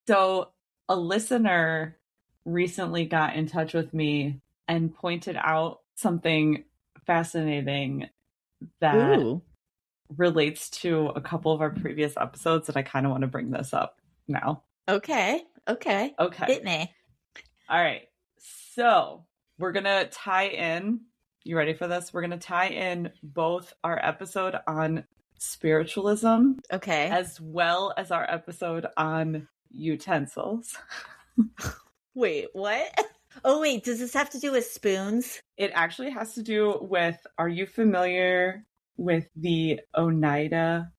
So a listener recently got in touch with me and pointed out something fascinating that relates to a couple of our previous episodes, and I kind of want to bring this up now. Okay. Hit me. All right. So we're going to tie in. You ready for this? We're going to tie in both our episode on spiritualism, okay, as well as our episode on utensils. Wait, what? Oh, wait, does this have to do with spoons? It actually has to do with, are you familiar with the Oneida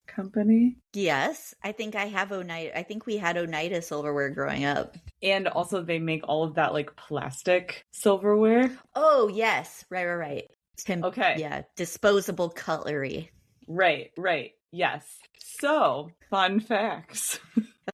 company? Yes, I think I have Oneida. I think we had Oneida silverware growing up. And also they make all of that like plastic silverware. Oh, yes. Right. Okay. Yeah, disposable cutlery. Right. Yes. So, fun facts.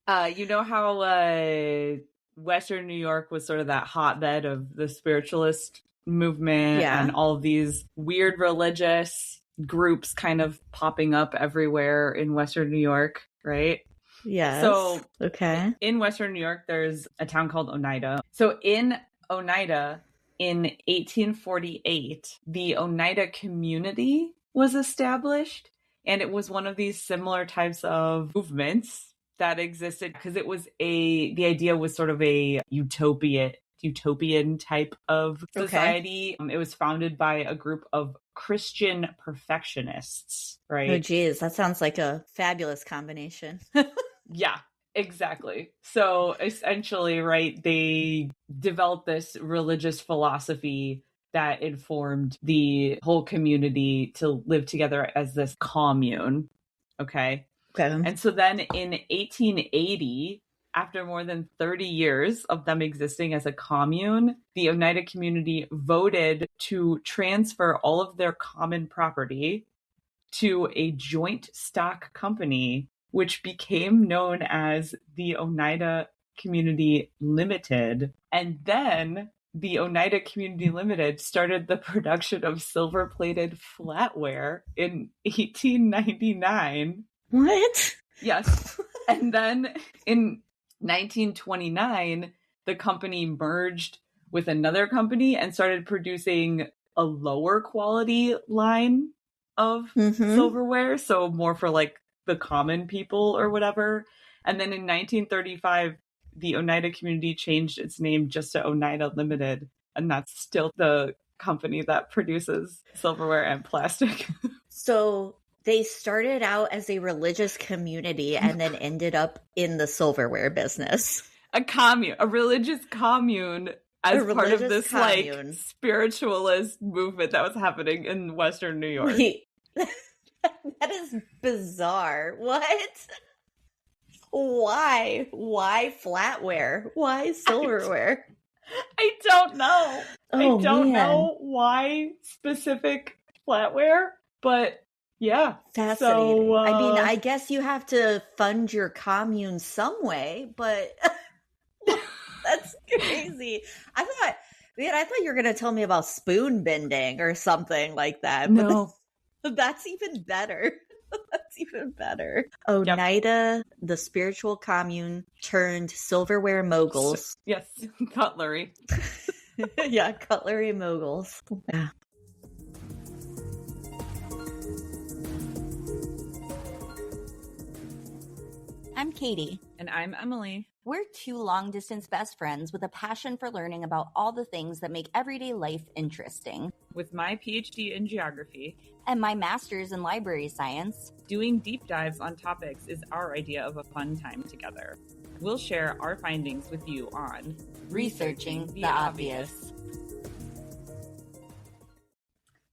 You know how Western New York was sort of that hotbed of the spiritualist movement and all of these weird religious groups kind of popping up everywhere in Western New York, right? Yes. So, okay. In Western New York, there's a town called Oneida. So in Oneida, in 1848, the Oneida community was established, and it was one of these similar types of movements that existed because it was the idea was sort of a utopian type of society. Okay. It was founded by a group of Christian perfectionists, right? Oh, geez, that sounds like a fabulous combination. Yeah, exactly. So essentially, right, they developed this religious philosophy that informed the whole community to live together as this commune. Okay. And so then in 1880, after more than 30 years of them existing as a commune, the Oneida community voted to transfer all of their common property to a joint stock company, which became known as the Oneida Community Limited. And then the Oneida Community Limited started the production of silver-plated flatware in 1899. What? Yes. And then in 1929, the company merged with another company and started producing a lower quality line of silverware. So more for like the common people or whatever. And then in 1935, the Oneida community changed its name just to Oneida Limited. And that's still the company that produces silverware and plastic. So they started out as a religious community and then ended up in the silverware business. A religious commune as part of this commune. Like spiritualist movement that was happening in Western New York. Wait, that is bizarre. What? Why? Why flatware? Why silverware? I don't know. I don't know why specific flatware, but yeah. Fascinating. So, I mean, I guess you have to fund your commune some way, but that's crazy. I thought you were going to tell me about spoon bending or something like that. No. But that's even better. That's even better. Oneida, the spiritual commune turned silverware moguls. Yes, cutlery. Yeah, cutlery moguls. Yeah. I'm Katie. And I'm Emily. We're two long-distance best friends with a passion for learning about all the things that make everyday life interesting. With my PhD in geography and my master's in library science, doing deep dives on topics is our idea of a fun time together. We'll share our findings with you on Researching the Obvious.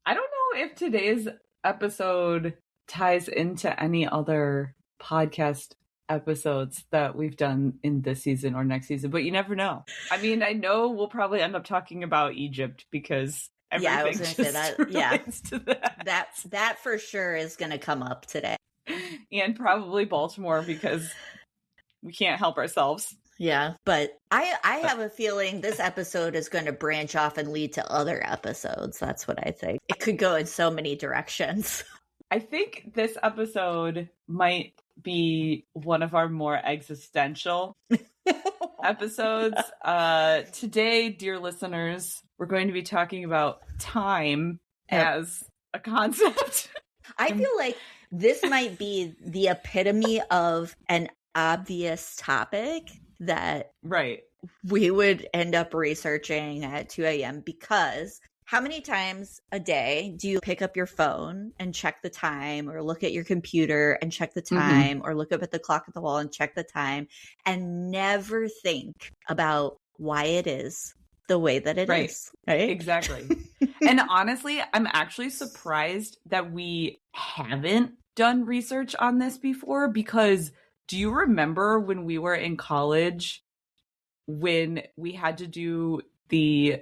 I don't know if today's episode ties into any other podcast episodes that we've done in this season or next season, but you never know. I mean, I know we'll probably end up talking about Egypt because everything I was going to say that. Yeah, to that. That for sure is going to come up today, and probably Baltimore because we can't help ourselves. Yeah, but I have a feeling this episode is going to branch off and lead to other episodes. That's what I think. It could go in so many directions. I think this episode might be one of our more existential episodes. Today, dear listeners, we're going to be talking about time as a concept. I feel like this might be the epitome of an obvious topic that we would end up researching at 2 a.m. because how many times a day do you pick up your phone and check the time, or look at your computer and check the time, or look up at the clock at the wall and check the time, and never think about why it is the way that it is? Right? Exactly. And honestly, I'm actually surprised that we haven't done research on this before, because do you remember when we were in college when we had to do the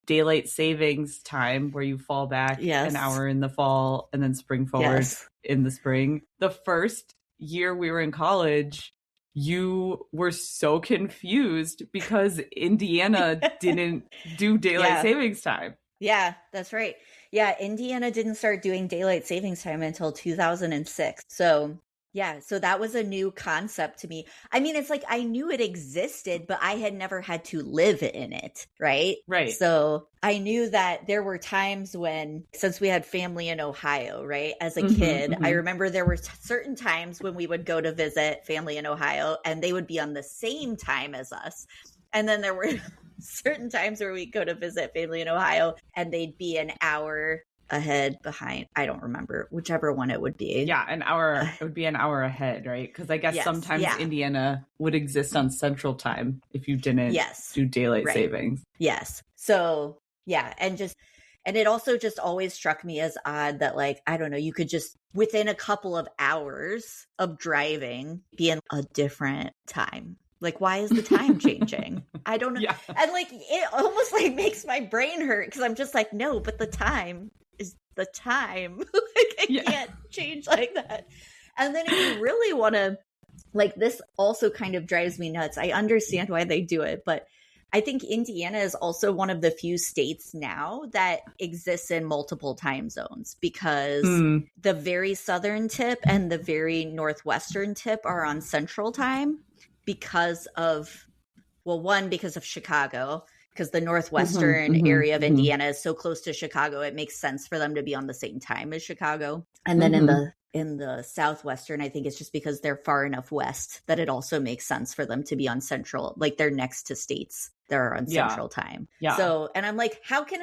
daylight savings time where you fall back an hour in the fall and then spring forward in the spring? The first year we were in college, you were so confused because Indiana didn't do daylight savings time. Yeah, that's right. Yeah, Indiana didn't start doing daylight savings time until 2006. So that was a new concept to me. I mean, it's like I knew it existed, but I had never had to live in it, right? Right. So I knew that there were times when, since we had family in Ohio, right? As a kid, I remember there were certain times when we would go to visit family in Ohio and they would be on the same time as us. And then there were certain times where we'd go to visit family in Ohio and they'd be an hour ahead, behind. I don't remember whichever one it would be. Yeah, an hour. It would be an hour ahead, right? Because I guess sometimes Indiana would exist on Central Time if you didn't do daylight savings. Yes. So and it also just always struck me as odd that, like, I don't know, you could just within a couple of hours of driving be in a different time. Like, why is the time changing? I don't know. Yeah. And like, it almost like makes my brain hurt because I'm just like, no, but the time is the time. Like, I can't change like that. And then if you really want to, like, this also kind of drives me nuts. I understand why they do it, but I think Indiana is also one of the few states now that exists in multiple time zones, because the very southern tip and the very northwestern tip are on Central Time because of, because of Chicago. Because the northwestern area of Indiana is so close to Chicago, it makes sense for them to be on the same time as Chicago. And then in the southwestern, I think it's just because they're far enough west that it also makes sense for them to be on Central. Like, they're next to states that are on Central Time. Yeah. So, and I'm like, how can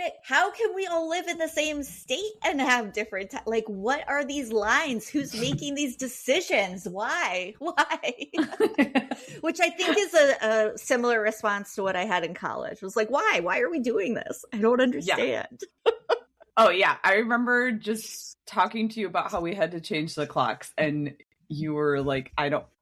we all live in the same state and have different time? Like, what are these lines? Who's making these decisions? Why? Which I think is a similar response to what I had in college. It was like, why? Why are we doing this? I don't understand. Yeah. Oh, yeah. I remember just talking to you about how we had to change the clocks, and you were like,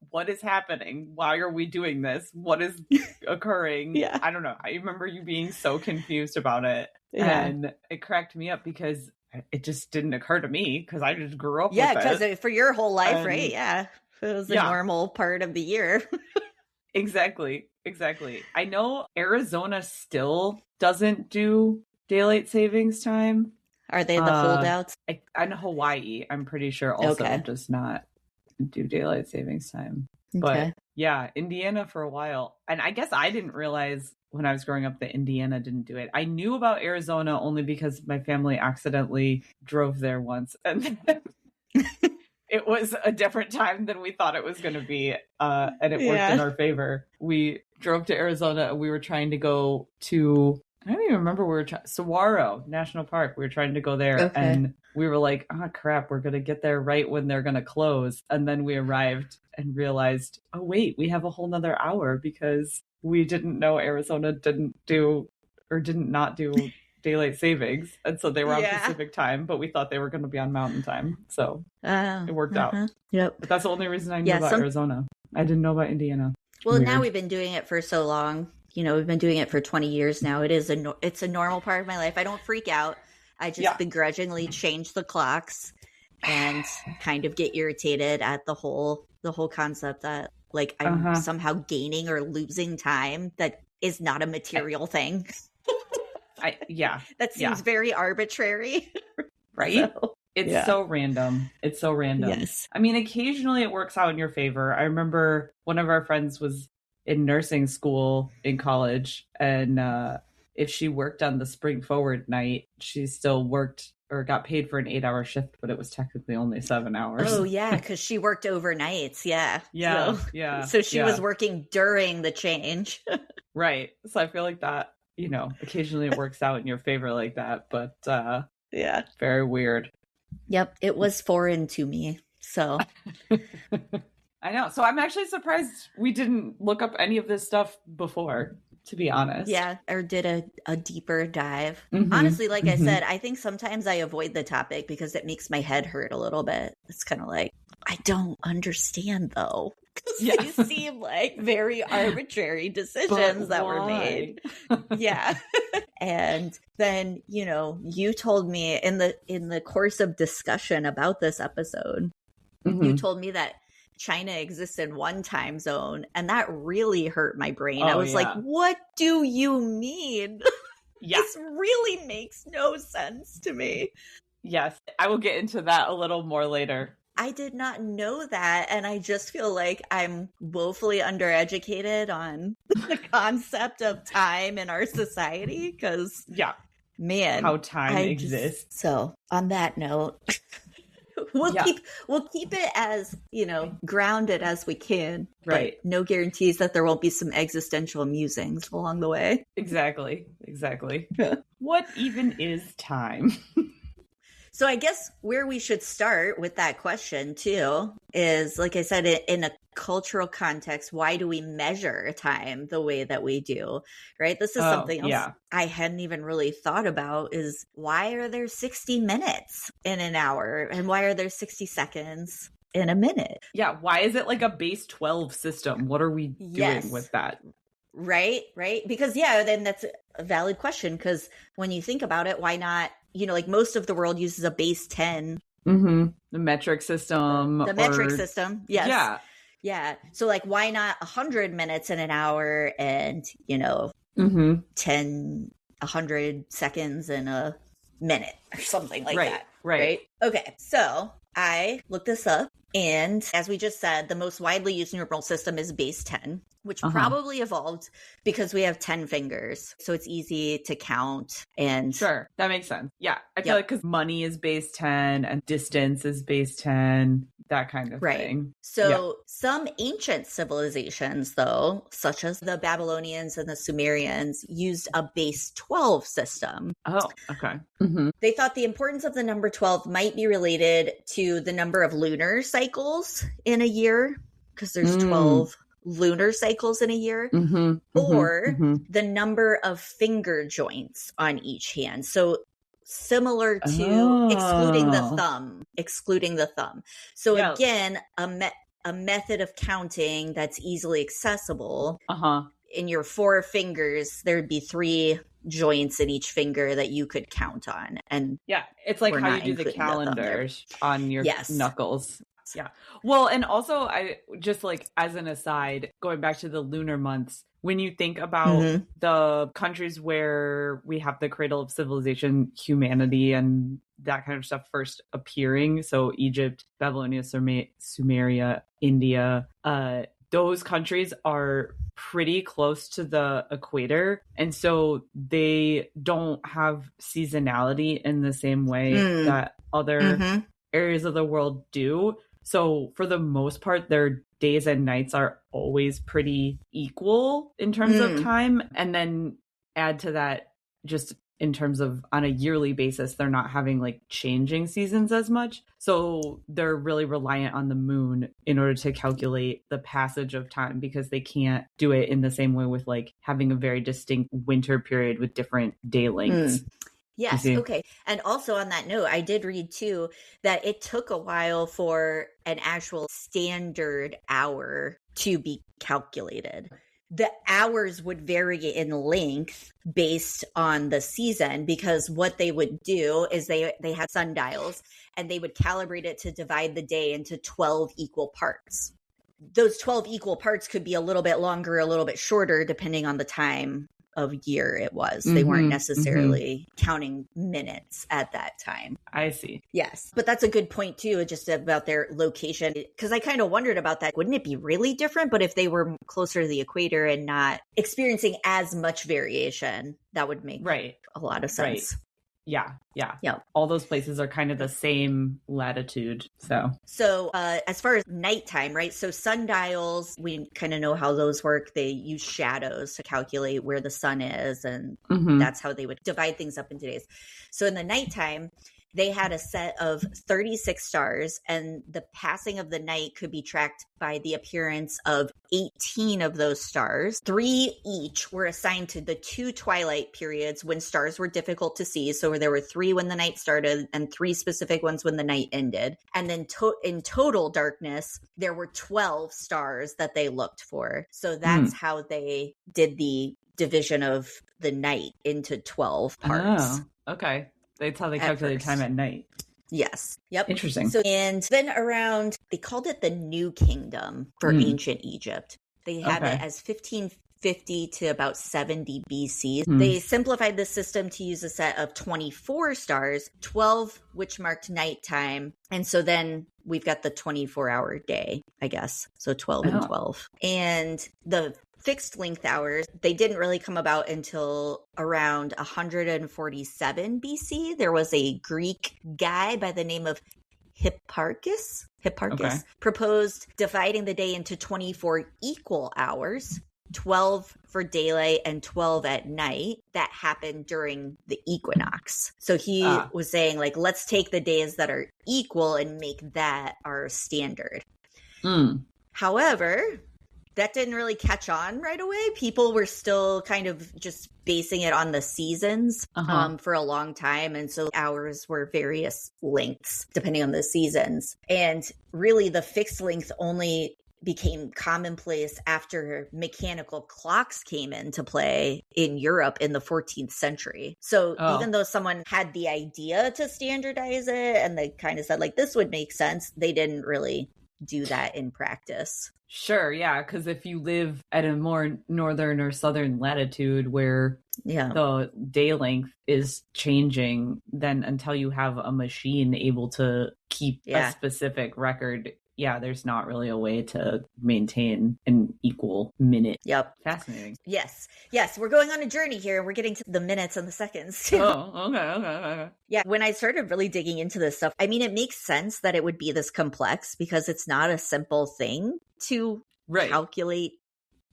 what is happening? Why are we doing this? What is occurring? Yeah. I don't know. I remember you being so confused about it. Yeah. And it cracked me up because it just didn't occur to me because I just grew up with it. Yeah, because for your whole life, right? Yeah. It was a normal part of the year. Exactly. I know Arizona still doesn't do daylight savings time. Are they the holdouts? And Hawaii, I'm pretty sure, also does not do daylight savings time. But Indiana for a while. And I guess I didn't realize when I was growing up that Indiana didn't do it. I knew about Arizona only because my family accidentally drove there once. And it was a different time than we thought it was going to be. And it worked in our favor. We drove to Arizona and we were trying to go to, I don't even remember, Saguaro National Park. We were trying to go there and we were like, oh crap, we're going to get there right when they're going to close. And then we arrived and realized, oh wait, we have a whole nother hour because we didn't know Arizona didn't not do daylight savings. And so they were on Pacific time, but we thought they were going to be on Mountain time. So it worked out. Yep. But that's the only reason I knew about Arizona. I didn't know about Indiana. Well, now we've been doing it for so long. You know, we've been doing it for 20 years now. It's a normal part of my life. I don't freak out. I just begrudgingly change the clocks and kind of get irritated at the whole concept that, like, I'm somehow gaining or losing time that is not a material thing. That seems very arbitrary. Right? It's so random. It's so random. Yes. I mean, occasionally it works out in your favor. I remember one of our friends was in nursing school in college, and if she worked on the spring forward night, she still worked or got paid for an 8-hour shift, but it was technically only 7 hours. Oh, yeah, because she worked overnights. Yeah. Yeah. So, yeah. So she yeah. was working during the change. Right. So I feel like that, occasionally it works out in your favor like that, but yeah. Very weird. Yep. It was foreign to me. So I know. So I'm actually surprised we didn't look up any of this stuff before, to be honest. Yeah, or did a deeper dive. Mm-hmm. Honestly, like I said, I think sometimes I avoid the topic because it makes my head hurt a little bit. It's kind of like, I don't understand though. Yeah. These seem like very arbitrary decisions that were made. Yeah. And then, you told me in the course of discussion about this episode, you told me that China exists in one time zone, and that really hurt my brain. I was like, what do you mean? Yeah. This really makes no sense to me. Yes, I will get into that a little more later. I did not know that, and I just feel like I'm woefully undereducated on the concept of time in our society, because man, how time exists. So on that note, we'll keep it as grounded as we can, right? No guarantees that there won't be some existential musings along the way. Exactly. What even is time? So I guess where we should start with that question too is, like I said, in a cultural context, why do we measure time the way that we do, right? This is something else I hadn't even really thought about, is why are there 60 minutes in an hour and why are there 60 seconds in a minute? Yeah, why is it like a base 12 system? What are we doing with that? Right. Because then that's a valid question, because when you think about it, why not, like most of the world uses a base 10. Mm-hmm. The metric system. The metric system. Yes. Yeah. So like, why not 100 minutes in an hour and, 100 seconds in a minute or something like that. Right. Okay. So I looked this up, and as we just said, the most widely used numeral system is base 10, which probably evolved because we have 10 fingers. So it's easy to count. And sure, that makes sense. Yeah. I feel like because money is base 10 and distance is base 10, that kind of thing. So some ancient civilizations, though, such as the Babylonians and the Sumerians, used a base 12 system. Oh, okay. Mm-hmm. They thought the importance of the number 12 might be related to the number of lunar cycles in a year, because there's 12 lunar cycles in a year, or the number of finger joints on each hand. So similar to excluding the thumb. So again, a method of counting that's easily accessible. In your 4 fingers, there'd be 3 joints in each finger that you could count on. And it's like how you do the calendars on your knuckles. Yeah. Well, and also I just like, as an aside, going back to the lunar months, when you think about the countries where we have the cradle of civilization, humanity, and that kind of stuff first appearing, so Egypt, Babylonia, Sumeria, India, those countries are pretty close to the equator. And so they don't have seasonality in the same way that other areas of the world do. So for the most part, their days and nights are always pretty equal in terms of time. And then add to that, just in terms of on a yearly basis, they're not having like changing seasons as much. So they're really reliant on the moon in order to calculate the passage of time, because they can't do it in the same way with like having a very distinct winter period with different day lengths. Yes. Okay. And also on that note, I did read too that it took a while for an actual standard hour to be calculated. The hours would vary in length based on the season, because what they would do is they had sundials, and they would calibrate it to divide the day into 12 equal parts. Those 12 equal parts could be a little bit longer, a little bit shorter, depending on the time of year it was. They weren't necessarily counting minutes at that time. I see. Yes. But that's a good point too, just about their location. Because I kind of wondered about that. Wouldn't it be really different? But if they were closer to the equator and not experiencing as much variation, that would make a lot of sense. Right. Yeah. Yep. All those places are kind of the same latitude. So as far as nighttime, right? So sundials, we kind of know how those work. They use shadows to calculate where the sun is. And that's how they would divide things up into days. So in the nighttime, they had a set of 36 stars, and the passing of the night could be tracked by the appearance of 18 of those stars. 3 each were assigned to the 2 twilight periods when stars were difficult to see. So there were 3 when the night started and 3 specific ones when the night ended. And then in total darkness, there were 12 stars that they looked for. So that's how they did the division of the night into 12 parts. Oh, okay. That's how they calculate time at night. Yes. Yep. Interesting. So, and then around, they called it the New Kingdom for ancient Egypt. They have it as 1550 to about 70 BC. They simplified the system to use a set of 24 stars, 12 which marked nighttime. And so then we've got the 24-hour day, I guess. So 12 and 12. And the fixed length hours, they didn't really come about until around 147 BC. There was a Greek guy by the name of Hipparchus proposed dividing the day into 24 equal hours, 12 for daylight and 12 at night. That happened during the equinox. So he was saying, like, let's take the days that are equal and make that our standard. However, that didn't really catch on right away. People were still kind of just basing it on the seasons for a long time. And so hours were various lengths depending on the seasons. And really the fixed length only became commonplace after mechanical clocks came into play in Europe in the 14th century. So even though someone had the idea to standardize it and they kind of said, like, this would make sense, they didn't really do that in practice. Sure, yeah, because if you live at a more northern or southern latitude where the day length is changing, then until you have a machine able to keep a specific record, there's not really a way to maintain an equal minute. Yep. Fascinating. Yes. We're going on a journey here. We're getting to the minutes and the seconds too. Oh, okay. Yeah. When I started really digging into this stuff, I mean, it makes sense that it would be this complex because it's not a simple thing to calculate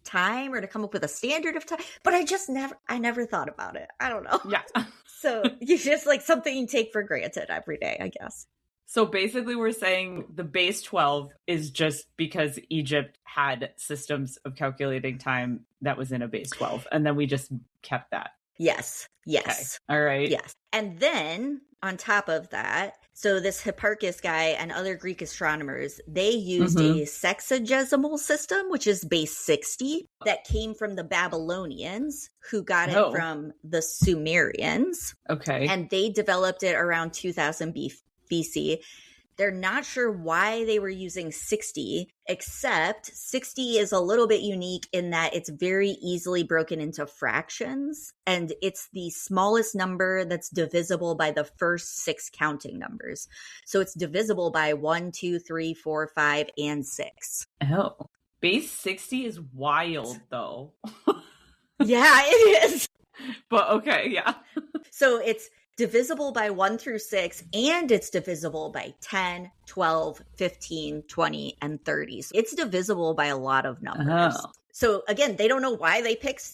time or to come up with a standard of time. But I never thought about it. I don't know. Yeah. So it's just like something you take for granted every day, I guess. So basically we're saying the base 12 is just because Egypt had systems of calculating time that was in a base 12. And then we just kept that. Yes. Okay. All right. Yes. And then on top of that, so this Hipparchus guy and other Greek astronomers, they used a sexagesimal system, which is base 60, that came from the Babylonians, who got it from the Sumerians. Okay. And they developed it around 2000 BC. They're not sure why they were using 60, except 60 is a little bit unique in that it's very easily broken into fractions, and it's the smallest number that's divisible by the first 6 counting numbers. So it's divisible by 1, 2, 3, 4, 5, and 6. Oh, base 60 is wild, though. Yeah, it is. But okay, yeah. So it's divisible by 1 through 6, and it's divisible by 10, 12, 15, 20, and 30. So it's divisible by a lot of numbers. So again, they don't know why they picked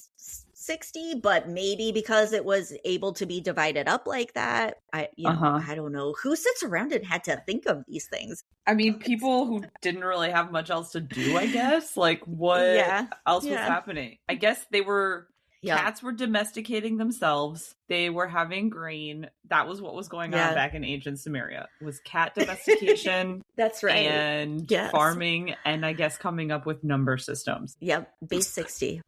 60, but maybe because it was able to be divided up like that. I don't know. Who sits around and had to think of these things? I mean, people who didn't really have much else to do, I guess. Like, what else was happening? I guess they were... Cats were domesticating themselves. They were having grain. That was what was going on back in ancient Sumeria. Was cat domestication. That's right. And farming, and I guess coming up with number systems. Yep. Base 60.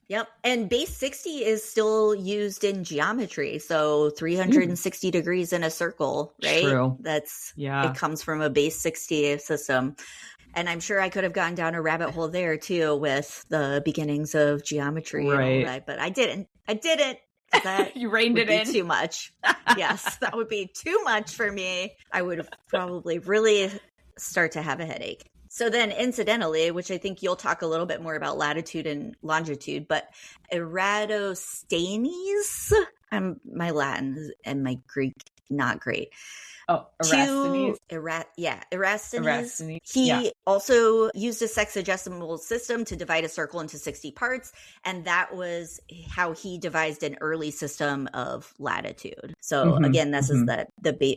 Yep. And base 60 is still used in geometry. So 360 degrees in a circle, right? True. It comes from a base 60 system. And I'm sure I could have gone down a rabbit hole there too with the beginnings of geometry and all that, but I didn't. That you reined would it be in. too much. Yes, that would be too much for me. I would have probably really start to have a headache. So then incidentally, which I think you'll talk a little bit more about latitude and longitude, but Eratosthenes, my Latin and my Greek, not great. Oh, Eratosthenes. Eratosthenes. He also used a sexagesimal system to divide a circle into 60 parts, and that was how he devised an early system of latitude. So again, this is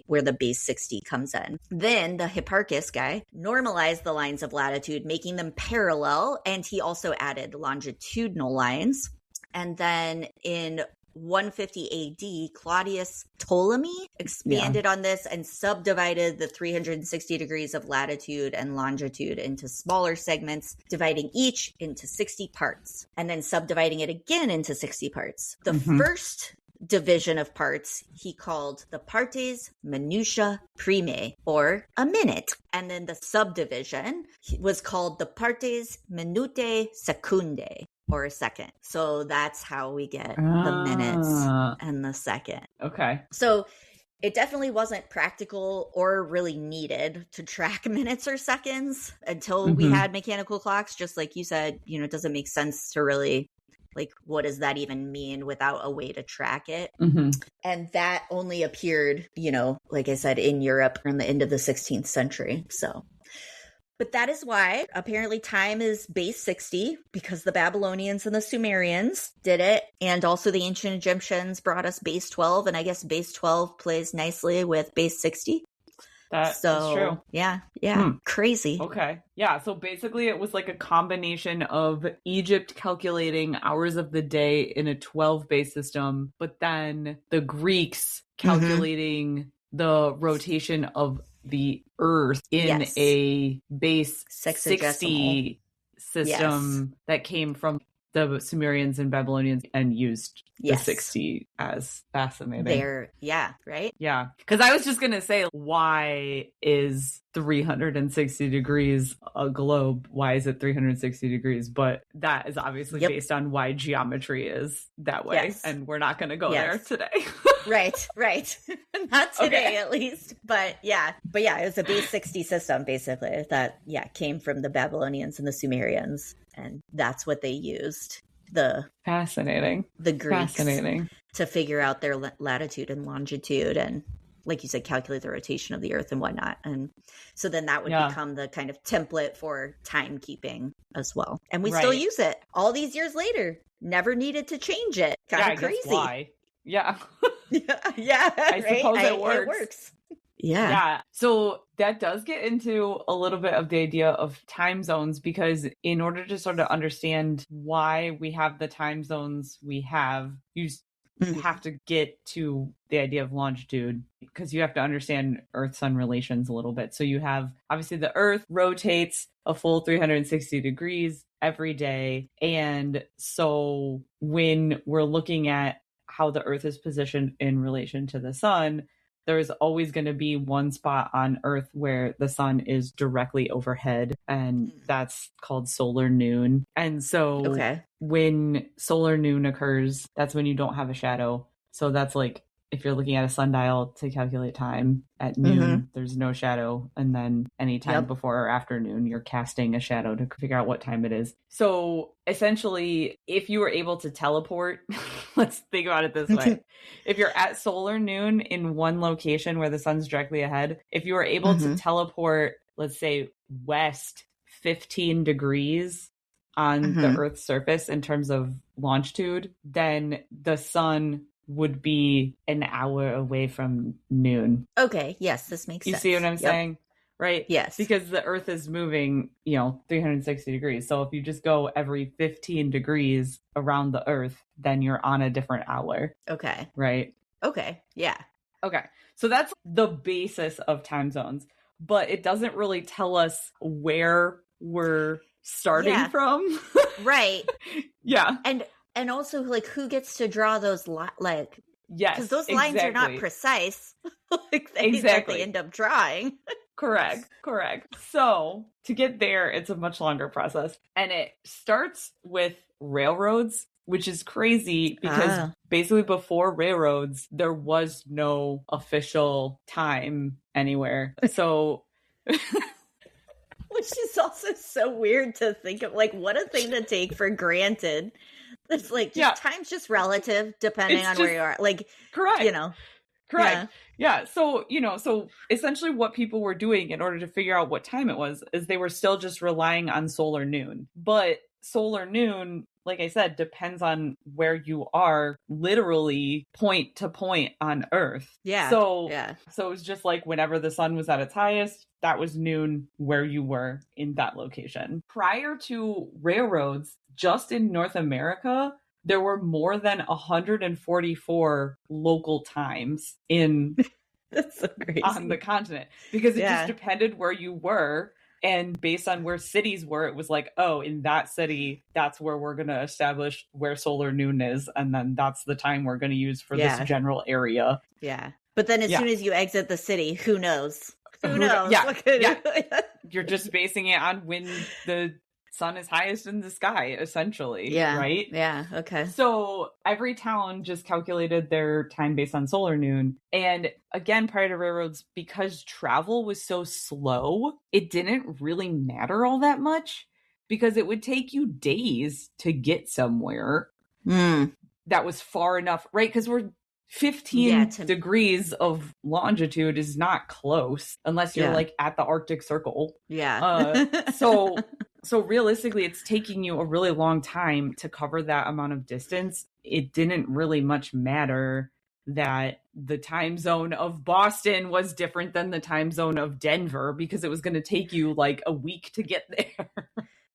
where the base 60 comes in. Then the Hipparchus guy normalized the lines of latitude, making them parallel, and he also added longitudinal lines. And then in 150 AD, Claudius Ptolemy expanded on this and subdivided the 360 degrees of latitude and longitude into smaller segments, dividing each into 60 parts, and then subdividing it again into 60 parts. The first division of parts he called the partes minutia primae, or a minute. And then the subdivision was called the partes minutae secundae, or a second. So that's how we get the minutes and the second. Okay. So it definitely wasn't practical or really needed to track minutes or seconds until we had mechanical clocks. Just like you said, it doesn't make sense to really, like, what does that even mean without a way to track it? And that only appeared, like I said, in Europe in the end of the 16th century. But that is why apparently time is base 60, because the Babylonians and the Sumerians did it. And also the ancient Egyptians brought us base 12. And I guess base 12 plays nicely with base 60. That's true. Yeah. Crazy. Okay. Yeah. So basically it was like a combination of Egypt calculating hours of the day in a 12-base system, but then the Greeks calculating the rotation of the Earth in a base 60 system that came from the Sumerians and Babylonians and used the 60 as fascinating. Right? Yeah. Because I was just going to say, why is 360 degrees a globe? Why is it 360 degrees? But that is obviously based on why geometry is that way. And we're not going to go there today. Right. Not today, at least. But it was a base 60 system, basically, that, came from the Babylonians and the Sumerians. And that's what they used. Fascinating. The Greeks to figure out their latitude and longitude and, like you said, calculate the rotation of the Earth and whatnot. And so then that would become the kind of template for timekeeping as well. And we still use it all these years later. Never needed to change it. Kind of crazy. Why? Yeah. I suppose it works. It works. Yeah. So that does get into a little bit of the idea of time zones, because in order to sort of understand why we have the time zones we have, you have to get to the idea of longitude, because you have to understand Earth-Sun relations a little bit. So you have, obviously, the Earth rotates a full 360 degrees every day. And so when we're looking at how the Earth is positioned in relation to the sun, there's always going to be one spot on Earth where the sun is directly overhead, and that's called solar noon. And so when solar noon occurs, that's when you don't have a shadow. So that's like, if you're looking at a sundial to calculate time at noon, there's no shadow. And then any time before or after noon, you're casting a shadow to figure out what time it is. So essentially, if you were able to teleport, let's think about it this way. If you're at solar noon in one location where the sun's directly ahead, if you were able to teleport, let's say, west 15 degrees on the Earth's surface in terms of longitude, then the sun would be an hour away from noon. Okay. Yes, this makes sense. You see what I'm saying? Right? Yes. Because the Earth is moving, 360 degrees. So if you just go every 15 degrees around the Earth, then you're on a different hour. Okay. Right? Okay. Yeah. Okay. So that's the basis of time zones. But it doesn't really tell us where we're starting from. Right. Yeah. And also, like, who gets to draw those, yes, because those lines are not precise, that they end up drawing. Correct. So to get there, it's a much longer process. And it starts with railroads, which is crazy because basically before railroads, there was no official time anywhere. So which is also so weird to think of, like, what a thing to take for granted. It's like, time's just relative depending on where you are. Like, correct. Correct. Yeah. So, so essentially what people were doing in order to figure out what time it was is they were still just relying on solar noon. But solar noon, like I said, depends on where you are, literally point to point on Earth. Yeah. So it was just like whenever the sun was at its highest, that was noon where you were in that location. Prior to railroads, just in North America, there were more than 144 local times that's so crazy. On the continent, because it just depended where you were. And based on where cities were, it was like, oh, in that city, that's where we're going to establish where solar noon is. And then that's the time we're going to use for this general area. Yeah. But then as soon as you exit the city, who knows? Who knows? You're just basing it on when the sun is highest in the sky, essentially. Yeah. Right? Yeah. Okay. So every town just calculated their time based on solar noon. And again, prior to railroads, because travel was so slow, it didn't really matter all that much because it would take you days to get somewhere that was far enough, right? Because we're 15 degrees of longitude is not close unless you're like at the Arctic Circle. Yeah. So realistically, it's taking you a really long time to cover that amount of distance. It didn't really much matter that the time zone of Boston was different than the time zone of Denver because it was going to take you like a week to get there.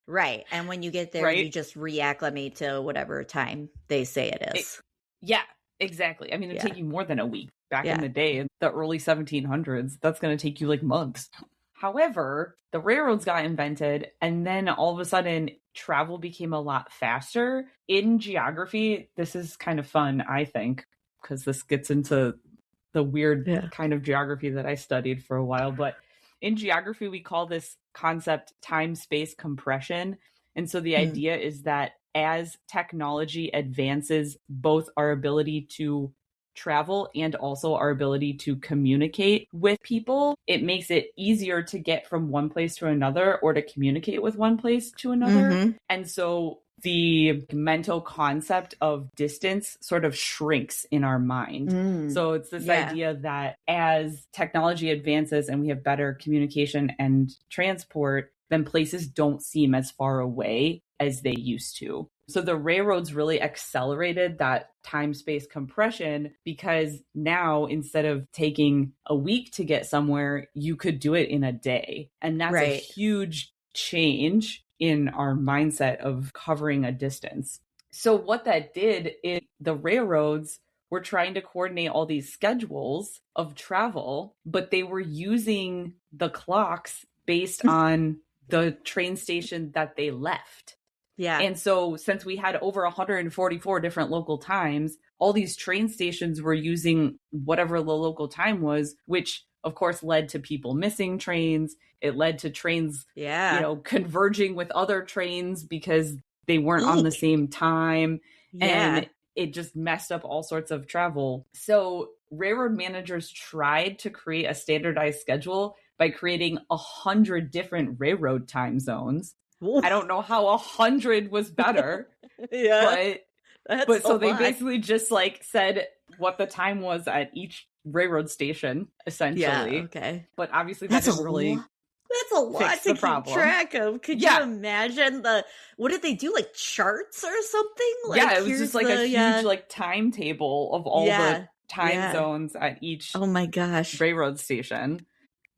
Right. And when you get there, you just reacclimate to whatever time they say it is. Exactly. I mean, it'd take you more than a week. Back in the day, in the early 1700s, that's going to take you like months. However, the railroads got invented, and then all of a sudden, travel became a lot faster. In geography, this is kind of fun, I think, because this gets into the weird kind of geography that I studied for a while. But in geography, we call this concept time-space compression. And so the idea is that as technology advances, both our ability to travel and also our ability to communicate with people, it makes it easier to get from one place to another or to communicate with one place to another. And so the mental concept of distance sort of shrinks in our mind. So it's this idea that as technology advances and we have better communication and transport, then places don't seem as far away as they used to. So the railroads really accelerated that time-space compression because now instead of taking a week to get somewhere, you could do it in a day. And that's a huge change in our mindset of covering a distance. So what that did is the railroads were trying to coordinate all these schedules of travel, but they were using the clocks based on the train station that they left. Yeah. And so since we had over 144 different local times, all these train stations were using whatever the local time was, which of course led to people missing trains. It led to trains, converging with other trains because they weren't on the same time. And it just messed up all sorts of travel. So railroad managers tried to create a standardized schedule by creating 100 different railroad time zones. I don't know how 100 was better. But so they basically just like said what the time was at each railroad station, essentially. Yeah, okay. But obviously that didn't really That's a lot to keep track of. Could you imagine what did they do? Like charts or something? Like, it was just like a huge like timetable of all the time zones at each railroad station.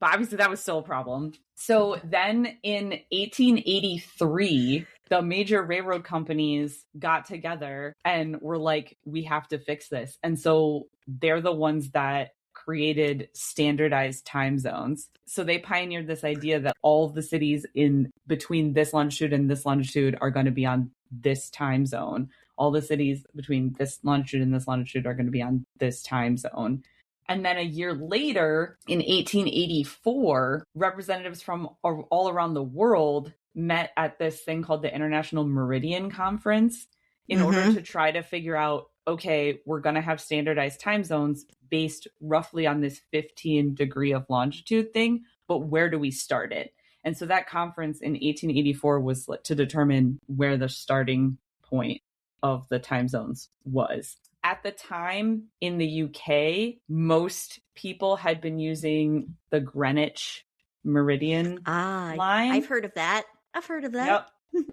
But obviously that was still a problem. So then in 1883, the major railroad companies got together and were like, we have to fix this. And so they're the ones that created standardized time zones. So they pioneered this idea that all of the cities in between this longitude and this longitude are going to be on this time zone. All the cities between this longitude and this longitude are going to be on this time zone. And then a year later, in 1884, representatives from all around the world met at this thing called the International Meridian Conference in order to try to figure out, okay, we're going to have standardized time zones based roughly on this 15 degree of longitude thing, but where do we start it? And so that conference in 1884 was to determine where the starting point of the time zones was. At the time in the UK, most people had been using the Greenwich Meridian line. I've heard of that. Yep.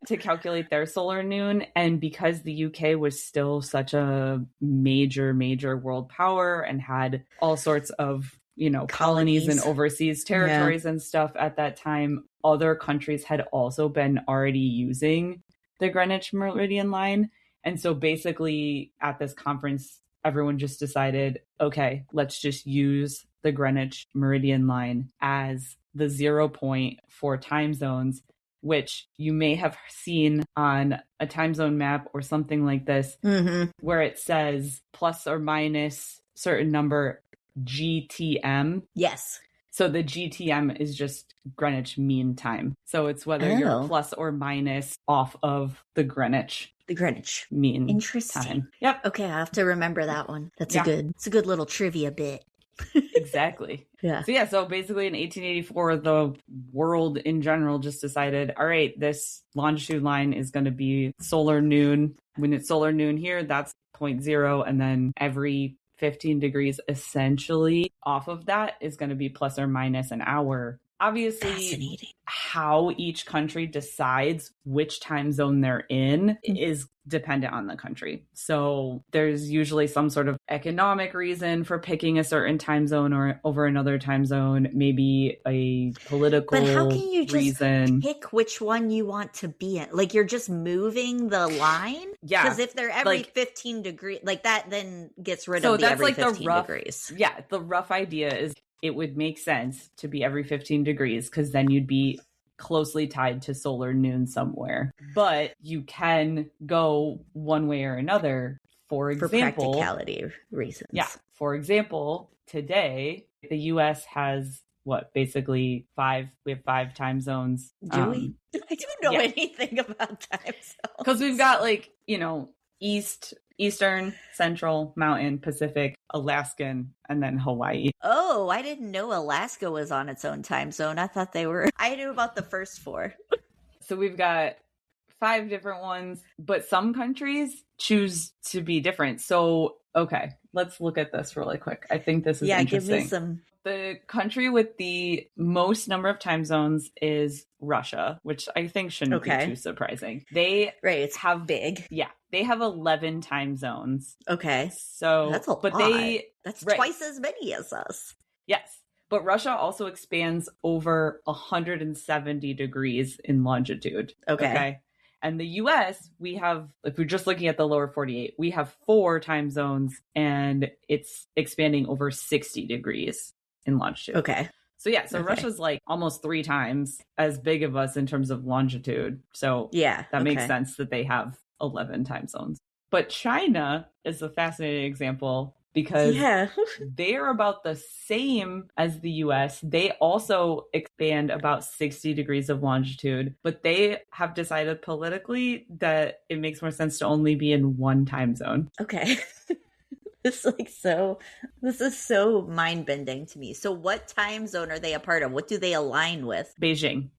To calculate their solar noon. And because the UK was still such a major world power and had all sorts of, colonies and overseas territories and stuff at that time, other countries had also been already using the Greenwich Meridian line. And so basically at this conference, everyone just decided, okay, let's just use the Greenwich Meridian line as the 0 point for time zones, which you may have seen on a time zone map or something like this, where it says plus or minus certain number GTM. Yes. So the GTM is just Greenwich Mean Time. So it's whether you're plus or minus off of the Greenwich Mean Interesting. Time. Yep. Okay, I have to remember that one. It's a good little trivia bit. Exactly. So basically in 1884, the world in general just decided, all right, this longitude line is going to be solar noon. When it's solar noon here, that's 0.0. And then every 15 degrees essentially off of that is going to be plus or minus an hour. Obviously, how each country decides which time zone they're in is dependent on the country. So there's usually some sort of economic reason for picking a certain time zone or over another time zone, maybe a political reason. But how can you just pick which one you want to be in? Like you're just moving the line? Yeah. Because if they're every 15 degrees, like that then gets rid of the every 15 degrees. Yeah, the rough idea is it would make sense to be every 15 degrees because then you'd be closely tied to solar noon somewhere. But you can go one way or another. For example, for practicality reasons. Yeah. For example, today the US has basically we have 5 time zones. Do we? I don't know anything about time zones. Because we've got Eastern, Central, Mountain, Pacific, Alaskan, and then Hawaii. Oh, I didn't know Alaska was on its own time zone. I knew about the first 4. So we've got 5 different ones, but some countries choose to be different. So, okay, let's look at this really quick. I think this is interesting. Give me some. The country with the most number of time zones is Russia, which I think shouldn't be too surprising. It's big. Yeah. They have 11 time zones. Okay. So that's a lot. That's twice as many as us. Yes. But Russia also expands over 170 degrees in longitude. Okay. And the US, we have, if we're just looking at the lower 48, we have 4 time zones and it's expanding over 60 degrees in longitude. Okay. So Russia's almost 3 times as big of us in terms of longitude. So that makes sense that they have 11 time zones. But China is a fascinating example because they are about the same as the US. They also expand about 60 degrees of longitude, but they have decided politically that it makes more sense to only be in one time zone. Okay. This is so mind-bending to me. So what time zone are they a part of? What do they align with? Beijing.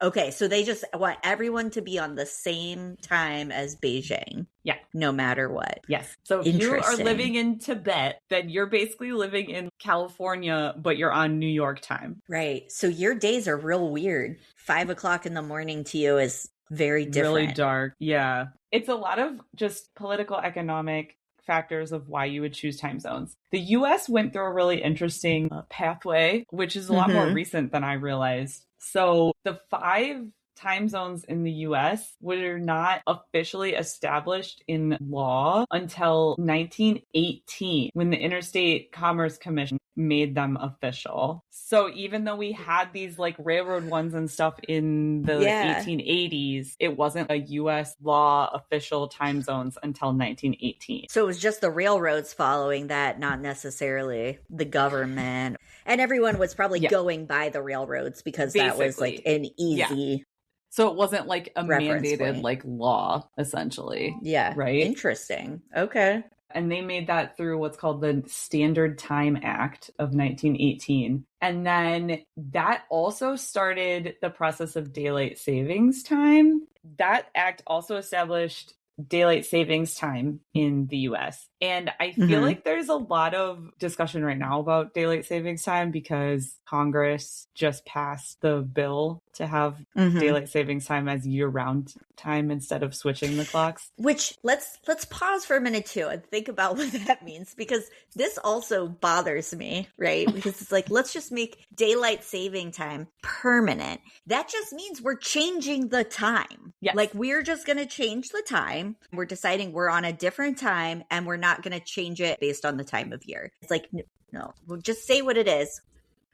Okay, so they just want everyone to be on the same time as Beijing. Yeah. No matter what. Yes. So if you are living in Tibet, then you're basically living in California, but you're on New York time. Right. So your days are real weird. 5 o'clock in the morning to you is very different. Really dark. Yeah. It's a lot of just political, economic factors of why you would choose time zones. The US went through a really interesting pathway, which is a lot more recent than I realized. So the 5 time zones in the US were not officially established in law until 1918, when the Interstate Commerce Commission made them official. So even though we had these like railroad ones and stuff in the 1880s, it wasn't a US law official time zones until 1918. So it was just the railroads following that, not necessarily the government. And everyone was probably going by the railroads because that was like an easy So it wasn't like a mandated point. like law, essentially. Yeah. Right? Interesting. Okay. And they made that through what's called the Standard Time Act of 1918. And then that also started the process of daylight savings time. That act also established daylight savings time in the US. And I feel like there's a lot of discussion right now about daylight savings time because Congress just passed the bill to have daylight savings time as year-round time instead of switching the clocks. Which let's pause for a minute too and think about what that means, because this also bothers me, right? Because it's like, let's just make daylight saving time permanent. That just means we're changing the time. Yes. Like we're just going to change the time. We're deciding we're on a different time and we're not going to change it based on the time of year. It's like, no, we'll just say what it is.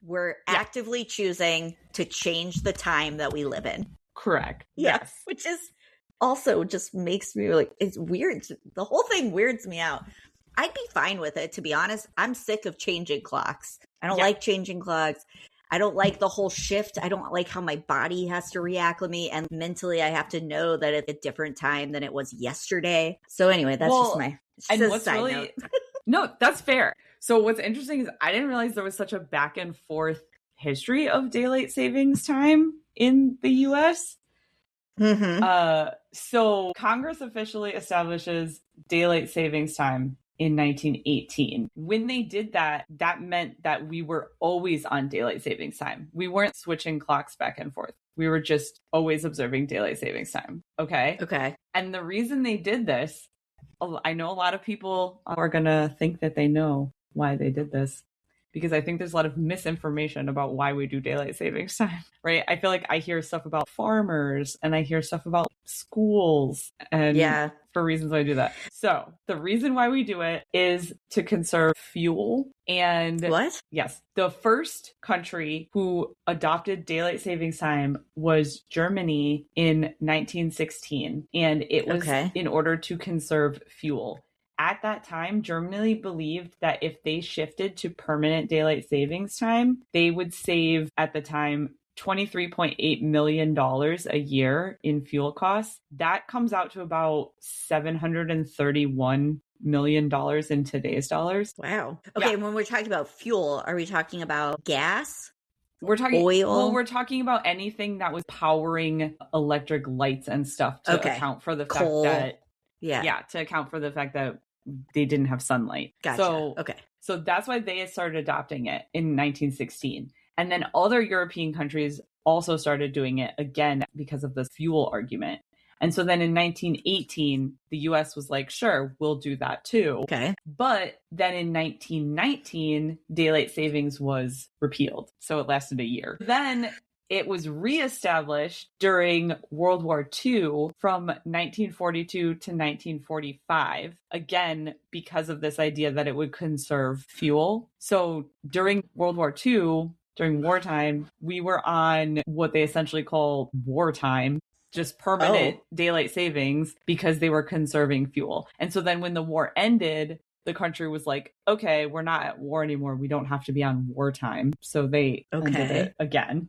We're actively choosing to change the time that we live in. Correct. Yeah. Yes. Which is also just makes me like, it's weird. The whole thing weirds me out. I'd be fine with it, to be honest. I'm sick of changing clocks. I don't like changing clocks. I don't like the whole shift. I don't like how my body has to reacclimate, and mentally I have to know that it's a different time than it was yesterday. So anyway, that's just my side note. No, that's fair. So what's interesting is I didn't realize there was such a back and forth history of daylight savings time in the US. So Congress officially establishes daylight savings time in 1918. When they did that, that meant that we were always on daylight savings time. We weren't switching clocks back and forth. We were just always observing daylight savings time. Okay. And the reason they did this, I know a lot of people are going to think that they know why they did this, because I think there's a lot of misinformation about why we do daylight savings time, right? I feel like I hear stuff about farmers and I hear stuff about schools and for reasons why I do that. So the reason why we do it is to conserve fuel. And yes, the first country who adopted daylight savings time was Germany in 1916. And it was in order to conserve fuel. At that time, Germany believed that if they shifted to permanent daylight savings time, they would save, at the time, $23.8 million a year in fuel costs. That comes out to about $731 million in today's dollars. Wow. Okay, when we're talking about fuel, are we talking about gas? We're talking oil. Well, we're talking about anything that was powering electric lights and stuff to account for the fact that to account for the fact that they didn't have sunlight. Gotcha. So that's why they started adopting it in 1916. And then other European countries also started doing it again because of the fuel argument. And so then in 1918, the US was like, sure, we'll do that too. But then in 1919, daylight savings was repealed. So it lasted a year. Then it was reestablished during World War II from 1942 to 1945, again, because of this idea that it would conserve fuel. So during World War II, during wartime, we were on what they essentially call wartime, just permanent daylight savings, because they were conserving fuel. And so then when the war ended, the country was like, okay, we're not at war anymore. We don't have to be on wartime. So they ended it again.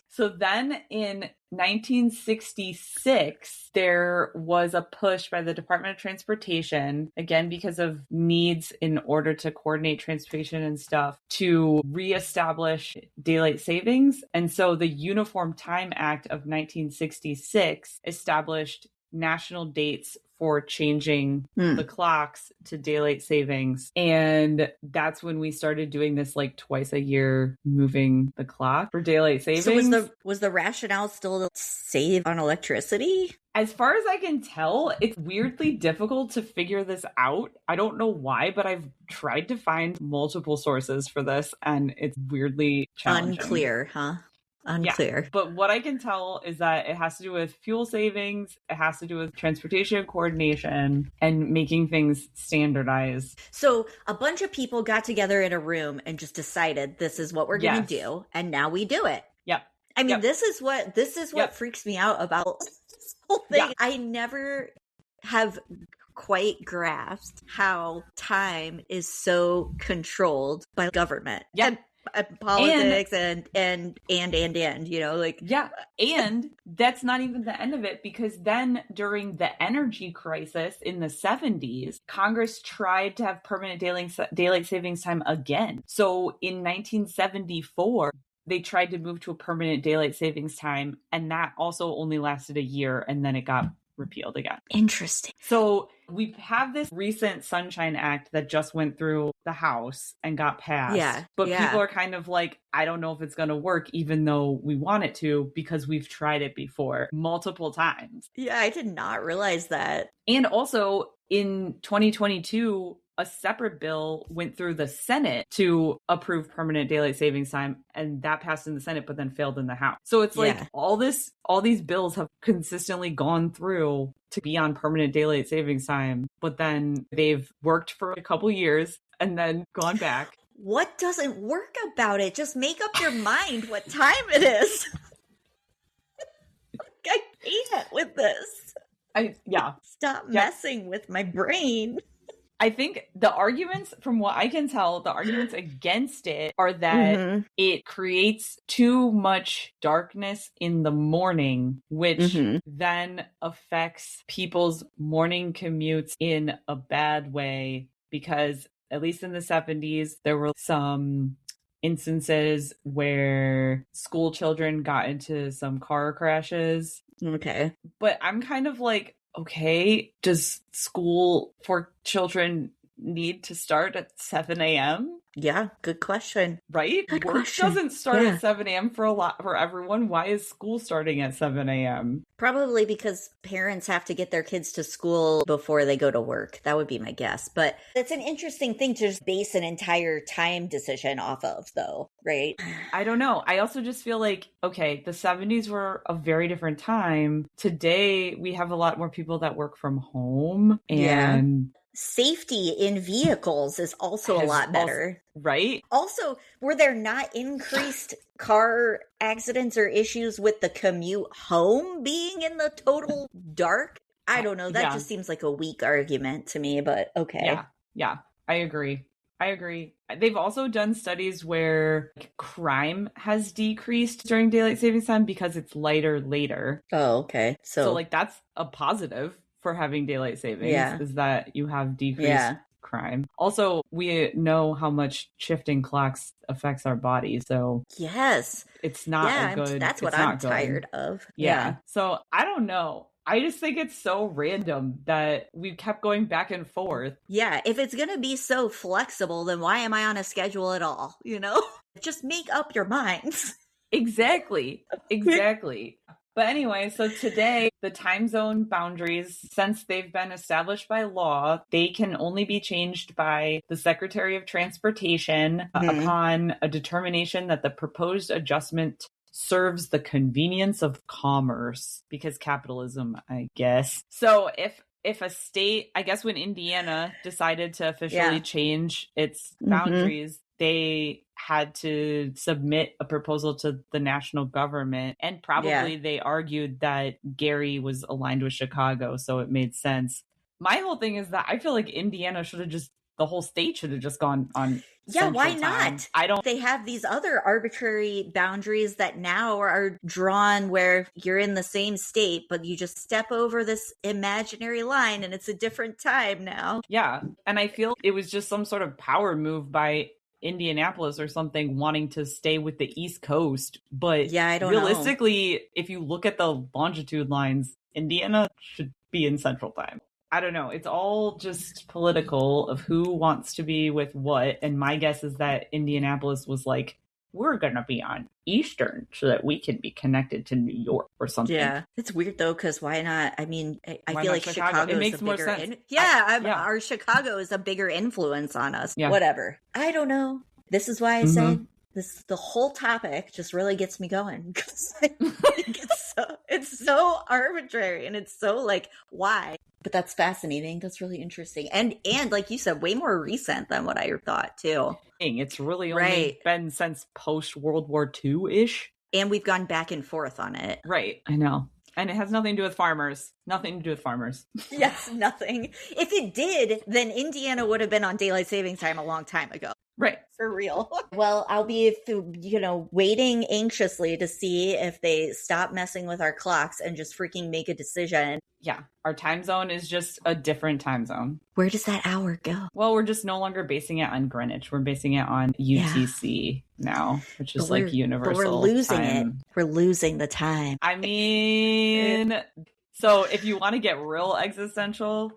So then in 1966, there was a push by the Department of Transportation, again, because of needs in order to coordinate transportation and stuff, to reestablish daylight savings. And so the Uniform Time Act of 1966 established national dates for changing the clocks to daylight savings. And that's when we started doing this like twice a year, moving the clock for daylight savings. So was the rationale still to save on electricity? As far as I can tell, it's weirdly difficult to figure this out. I don't know why, but I've tried to find multiple sources for this and it's weirdly challenging. Unclear, huh? unclear. Yeah. But what I can tell is that it has to do with fuel savings, it has to do with transportation coordination and making things standardized. So a bunch of people got together in a room and just decided this is what we're going to do, and now we do it. Yep. I mean, this is what freaks me out about this whole thing. Yeah. I never have quite grasped how time is so controlled by government. Yeah. And politics and you know, like, yeah. And that's not even the end of it, because then during the energy crisis in the 70s, Congress tried to have permanent daylight savings time again. So in 1974, they tried to move to a permanent daylight savings time, and that also only lasted a year, and then it got repealed again. Interesting. So we have this recent Sunshine Act that just went through the House and got passed. Yeah. But people are kind of like, I don't know if it's going to work, even though we want it to, because we've tried it before multiple times. Yeah, I did not realize that. And also in 2022, a separate bill went through the Senate to approve permanent daylight savings time, and that passed in the Senate but then failed in the House. So it's like all these bills have consistently gone through to be on permanent daylight savings time, but then they've worked for a couple years and then gone back. What doesn't work about it? Just make up your mind what time it is. I can't with this. Stop messing with my brain. I think the arguments, from what I can tell, the arguments against it are that it creates too much darkness in the morning, which then affects people's morning commutes in a bad way, because at least in the 70s, there were some instances where school children got into some car crashes. Okay. But I'm kind of like, okay, does school for children need to start at 7 a.m.? Yeah, good question. Right? Work doesn't start at 7 a.m. for everyone. Why is school starting at 7 a.m.? Probably because parents have to get their kids to school before they go to work. That would be my guess. But it's an interesting thing to just base an entire time decision off of, though, right? I don't know. I also just feel like, okay, the 70s were a very different time. Today, we have a lot more people that work from home, and safety in vehicles is also a lot better. Right? Also, were there not increased car accidents or issues with the commute home being in the total dark? I don't know. That just seems like a weak argument to me, but okay. Yeah. I agree. They've also done studies where crime has decreased during daylight savings time because it's lighter later. Oh, okay. So like that's a positive for having daylight savings, is that you have decreased crime. Also, we know how much shifting clocks affects our bodies, so it's not a good. That's what I'm tired of. Yeah. So I don't know. I just think it's so random that we kept going back and forth. Yeah, if it's going to be so flexible, then why am I on a schedule at all? You know? Just make up your minds. Exactly. But anyway, so today, the time zone boundaries, since they've been established by law, they can only be changed by the Secretary of Transportation upon a determination that the proposed adjustment serves the convenience of commerce, because capitalism, I guess. So if a state, I guess when Indiana decided to officially change its boundaries, they had to submit a proposal to the national government, and probably they argued that Gary was aligned with Chicago, so it made sense. My whole thing is that I feel like Indiana the whole state should have just gone on Central why time. not? They have these other arbitrary boundaries that now are drawn where you're in the same state, but you just step over this imaginary line and it's a different time now. Yeah, and I feel it was just some sort of power move by Indianapolis or something, wanting to stay with the East Coast. But I don't realistically, if you look at the longitude lines, Indiana should be in Central time. I don't know. It's all just political of who wants to be with what. And my guess is that Indianapolis was like, we're going to be on Eastern so that we can be connected to New York or something. Yeah. It's weird though, because why not? I mean, I feel like Chicago it makes is a more bigger sense. Our Chicago is a bigger influence on us. Yeah. Whatever. I don't know. This is why I say the whole topic just really gets me going because I think it's so arbitrary and it's so like, why? But that's fascinating. That's really interesting. And like you said, way more recent than what I thought too. It's really only been since post World War II-ish. And we've gone back and forth on it. Right. I know. And it has nothing to do with farmers. Nothing to do with farmers. Yes, nothing. If it did, then Indiana would have been on daylight savings time a long time ago. Right. For real. Well, I'll be, waiting anxiously to see if they stop messing with our clocks and just freaking make a decision. Yeah. Our time zone is just a different time zone. Where does that hour go? Well, we're just no longer basing it on Greenwich. We're basing it on UTC now, which is like universal. But we're losing time. it. We're losing the time. I mean, so if you want to get real existential,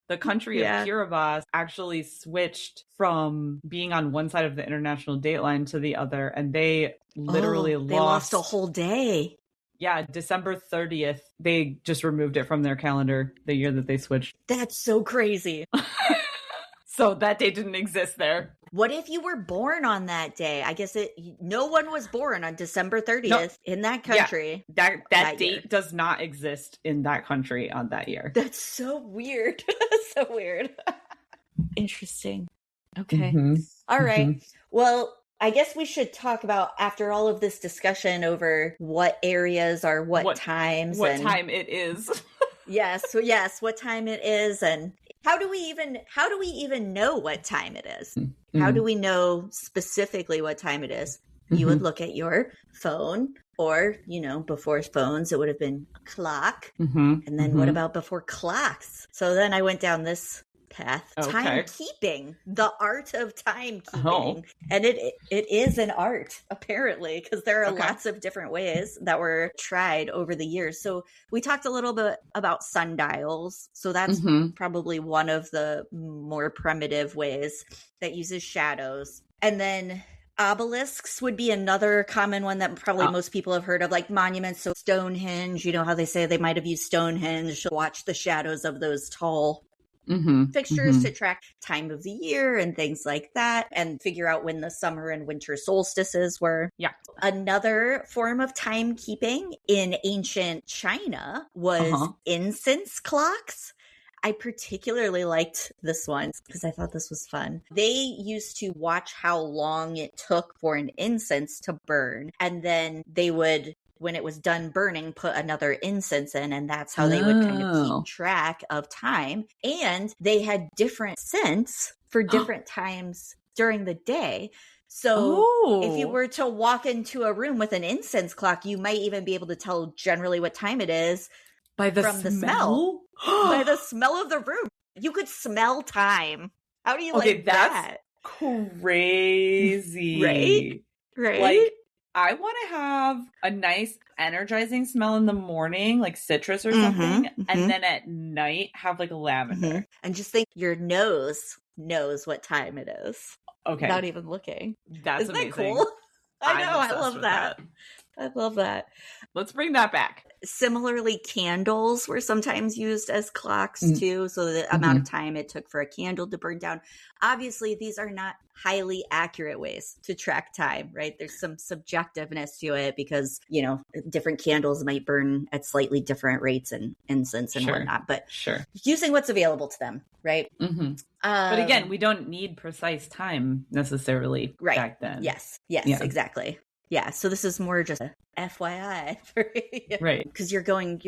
the country of Kiribati actually switched from being on one side of the international date line to the other, and they literally lost a whole day. Yeah, December 30th, they just removed it from their calendar the year that they switched. That's so crazy. So that day didn't exist there. What if you were born on that day? I guess no one was born on December 30th in that country. Yeah, that date does not exist in that country on that year. That's so weird. So weird. Interesting. Okay. Mm-hmm. All right. Mm-hmm. Well, I guess we should talk about, after all of this discussion over what areas are what times. What time it is. Yes, what time it is, and how do we even know what time it is? Mm-hmm. How do we know specifically what time it is? Mm-hmm. You would look at your phone, or, before phones, it would have been a clock. Mm-hmm. And then what about before clocks? So then I went down this path. Okay. Timekeeping, the art of timekeeping. Oh. And it is an art, apparently, because there are lots of different ways that were tried over the years. So we talked a little bit about sundials. So that's probably one of the more primitive ways that uses shadows. And then obelisks would be another common one that probably most people have heard of, like monuments. So Stonehenge, how they say they might have used Stonehenge to watch the shadows of those tall fixtures to track time of the year and things like that, and figure out when the summer and winter solstices were. Yeah. Another form of timekeeping in ancient China was incense clocks. I particularly liked this one because I thought this was fun. They used to watch how long it took for an incense to burn, and then they would, when it was done burning, put another incense in, and that's how they would kind of keep track of time. And they had different scents for different times during the day. So if you were to walk into a room with an incense clock, you might even be able to tell generally what time it is from the smell? By the smell of the room. You could smell time. How do you like that? Crazy. Right? Like, I want to have a nice energizing smell in the morning, like citrus or something, and then at night have like a lavender. And just think your nose knows what time it is. Okay. Without even looking. That's Isn't amazing. that cool? I know. I love that. I love that. Let's bring that back. Similarly, candles were sometimes used as clocks too. So the amount of time it took for a candle to burn down. Obviously, these are not highly accurate ways to track time, right? There's some subjectiveness to it because, different candles might burn at slightly different rates and incense and whatnot. But using what's available to them, right? But again, we don't need precise time necessarily back then. Yes, exactly. Yeah, so this is more just a FYI, right? Because you're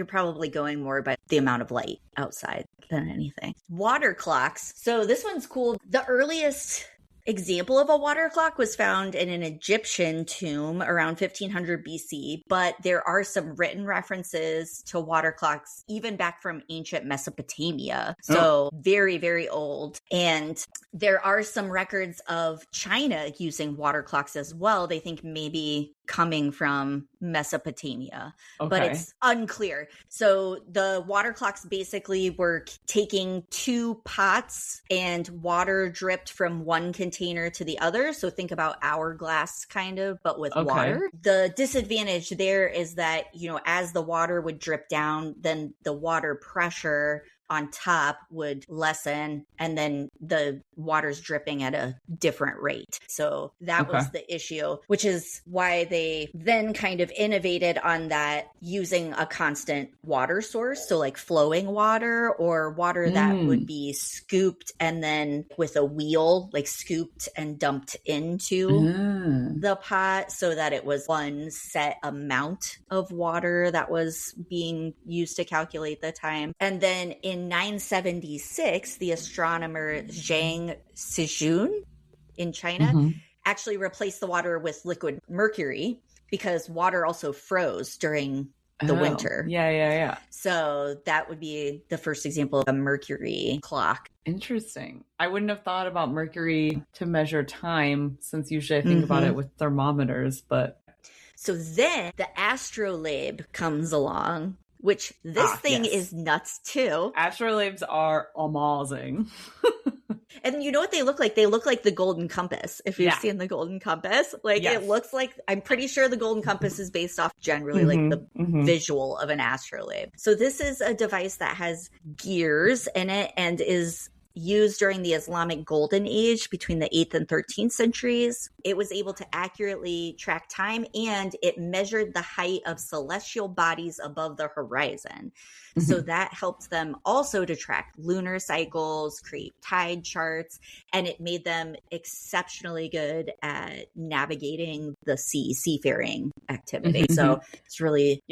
probably going more by the amount of light outside than anything. Water clocks. So this one's cool. The earliest example of a water clock was found in an Egyptian tomb around 1500 BC, but there are some written references to water clocks even back from ancient Mesopotamia. So very, very old. And there are some records of China using water clocks as well. They think maybe coming from Mesopotamia, but it's unclear. So the water clocks basically were taking two pots and water dripped from one container to the other. So think about hourglass kind of, but with water. The disadvantage there is that, as the water would drip down, then the water pressure on top would lessen, and then the water's dripping at a different rate. So that was the issue, which is why they then kind of innovated on that, using a constant water source. So like flowing water, or water that would be scooped and then with a wheel, like scooped and dumped into the pot, so that it was one set amount of water that was being used to calculate the time. And then in 976, the astronomer Zhang Sijun in China actually replaced the water with liquid mercury, because water also froze during the winter. Yeah. So that would be the first example of a mercury clock. Interesting. I wouldn't have thought about mercury to measure time, since usually I think about it with thermometers, but... So then the astrolabe comes along, which this thing is nuts too. Astrolabes are amazing. And you know what they look like? They look like the golden compass. If you've seen the golden compass, like it looks like, I'm pretty sure the golden compass is based off generally like the visual of an astrolabe. So this is a device that has gears in it and is used during the Islamic Golden Age between the 8th and 13th centuries. It was able to accurately track time, and it measured the height of celestial bodies above the horizon. So that helped them also to track lunar cycles, create tide charts, and it made them exceptionally good at navigating the seafaring activity. So it's really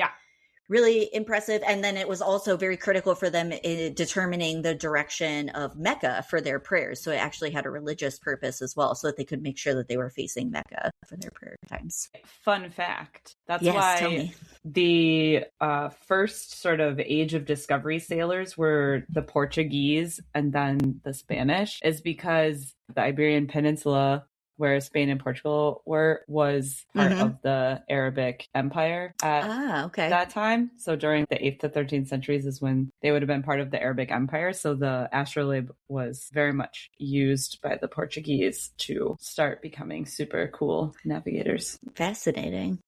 impressive. And then it was also very critical for them in determining the direction of Mecca for their prayers. So it actually had a religious purpose as well, so that they could make sure that they were facing Mecca for their prayer times. Fun fact. That's why the first sort of age of discovery sailors were the Portuguese and then the Spanish, is because the Iberian Peninsula, where Spain and Portugal were, was part of the Arabic Empire at that time. So during the 8th to 13th centuries is when they would have been part of the Arabic Empire. So the astrolabe was very much used by the Portuguese to start becoming super cool navigators. Fascinating.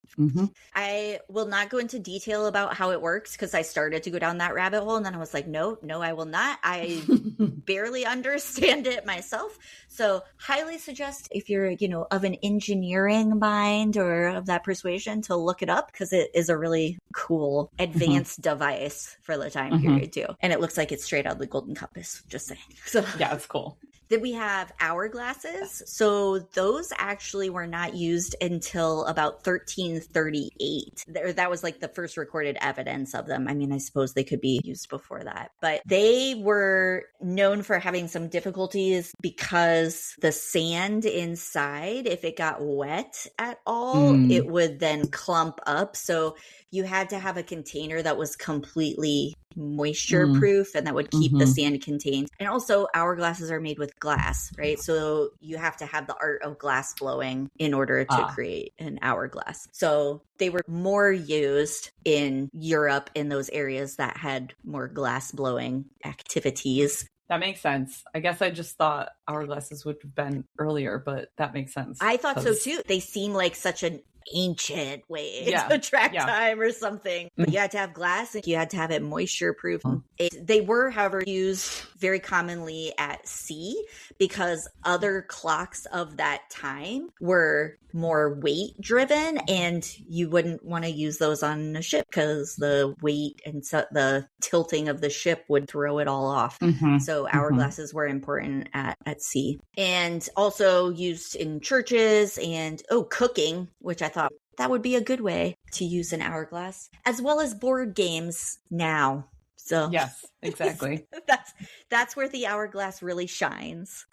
I will not go into detail about how it works, because I started to go down that rabbit hole and then I was like, no, I will not. I barely understand it myself. So highly suggest, if you're, of an engineering mind or of that persuasion, to look it up, because it is a really cool advanced device for the time period too. And it looks like it's straight out of the Golden Compass, just saying. So yeah, it's cool. Then we have hourglasses. So those actually were not used until about 1338. That was like the first recorded evidence of them. I mean, I suppose they could be used before that, but they were known for having some difficulties because the sand inside, if it got wet at all, it would then clump up. So you had to have a container that was completely moisture proof and that would keep the sand contained. And also hourglasses are made with glass, right? So you have to have the art of glass blowing in order to create an hourglass. So they were more used in Europe, in those areas that had more glass blowing activities. That makes sense. I guess I just thought hourglasses would have been earlier, but that makes sense. I thought so too. They seem like such an ancient way to track time or something. But you had to have glass and you had to have it moisture proof. They were, however, used very commonly at sea, because other clocks of that time were more weight driven, and you wouldn't want to use those on a ship because the weight and the tilting of the ship would throw it all off. So hourglasses were important at sea, and also used in churches and cooking, which I thought that would be a good way to use an hourglass, as well as board games now. So yes, exactly. that's where the hourglass really shines.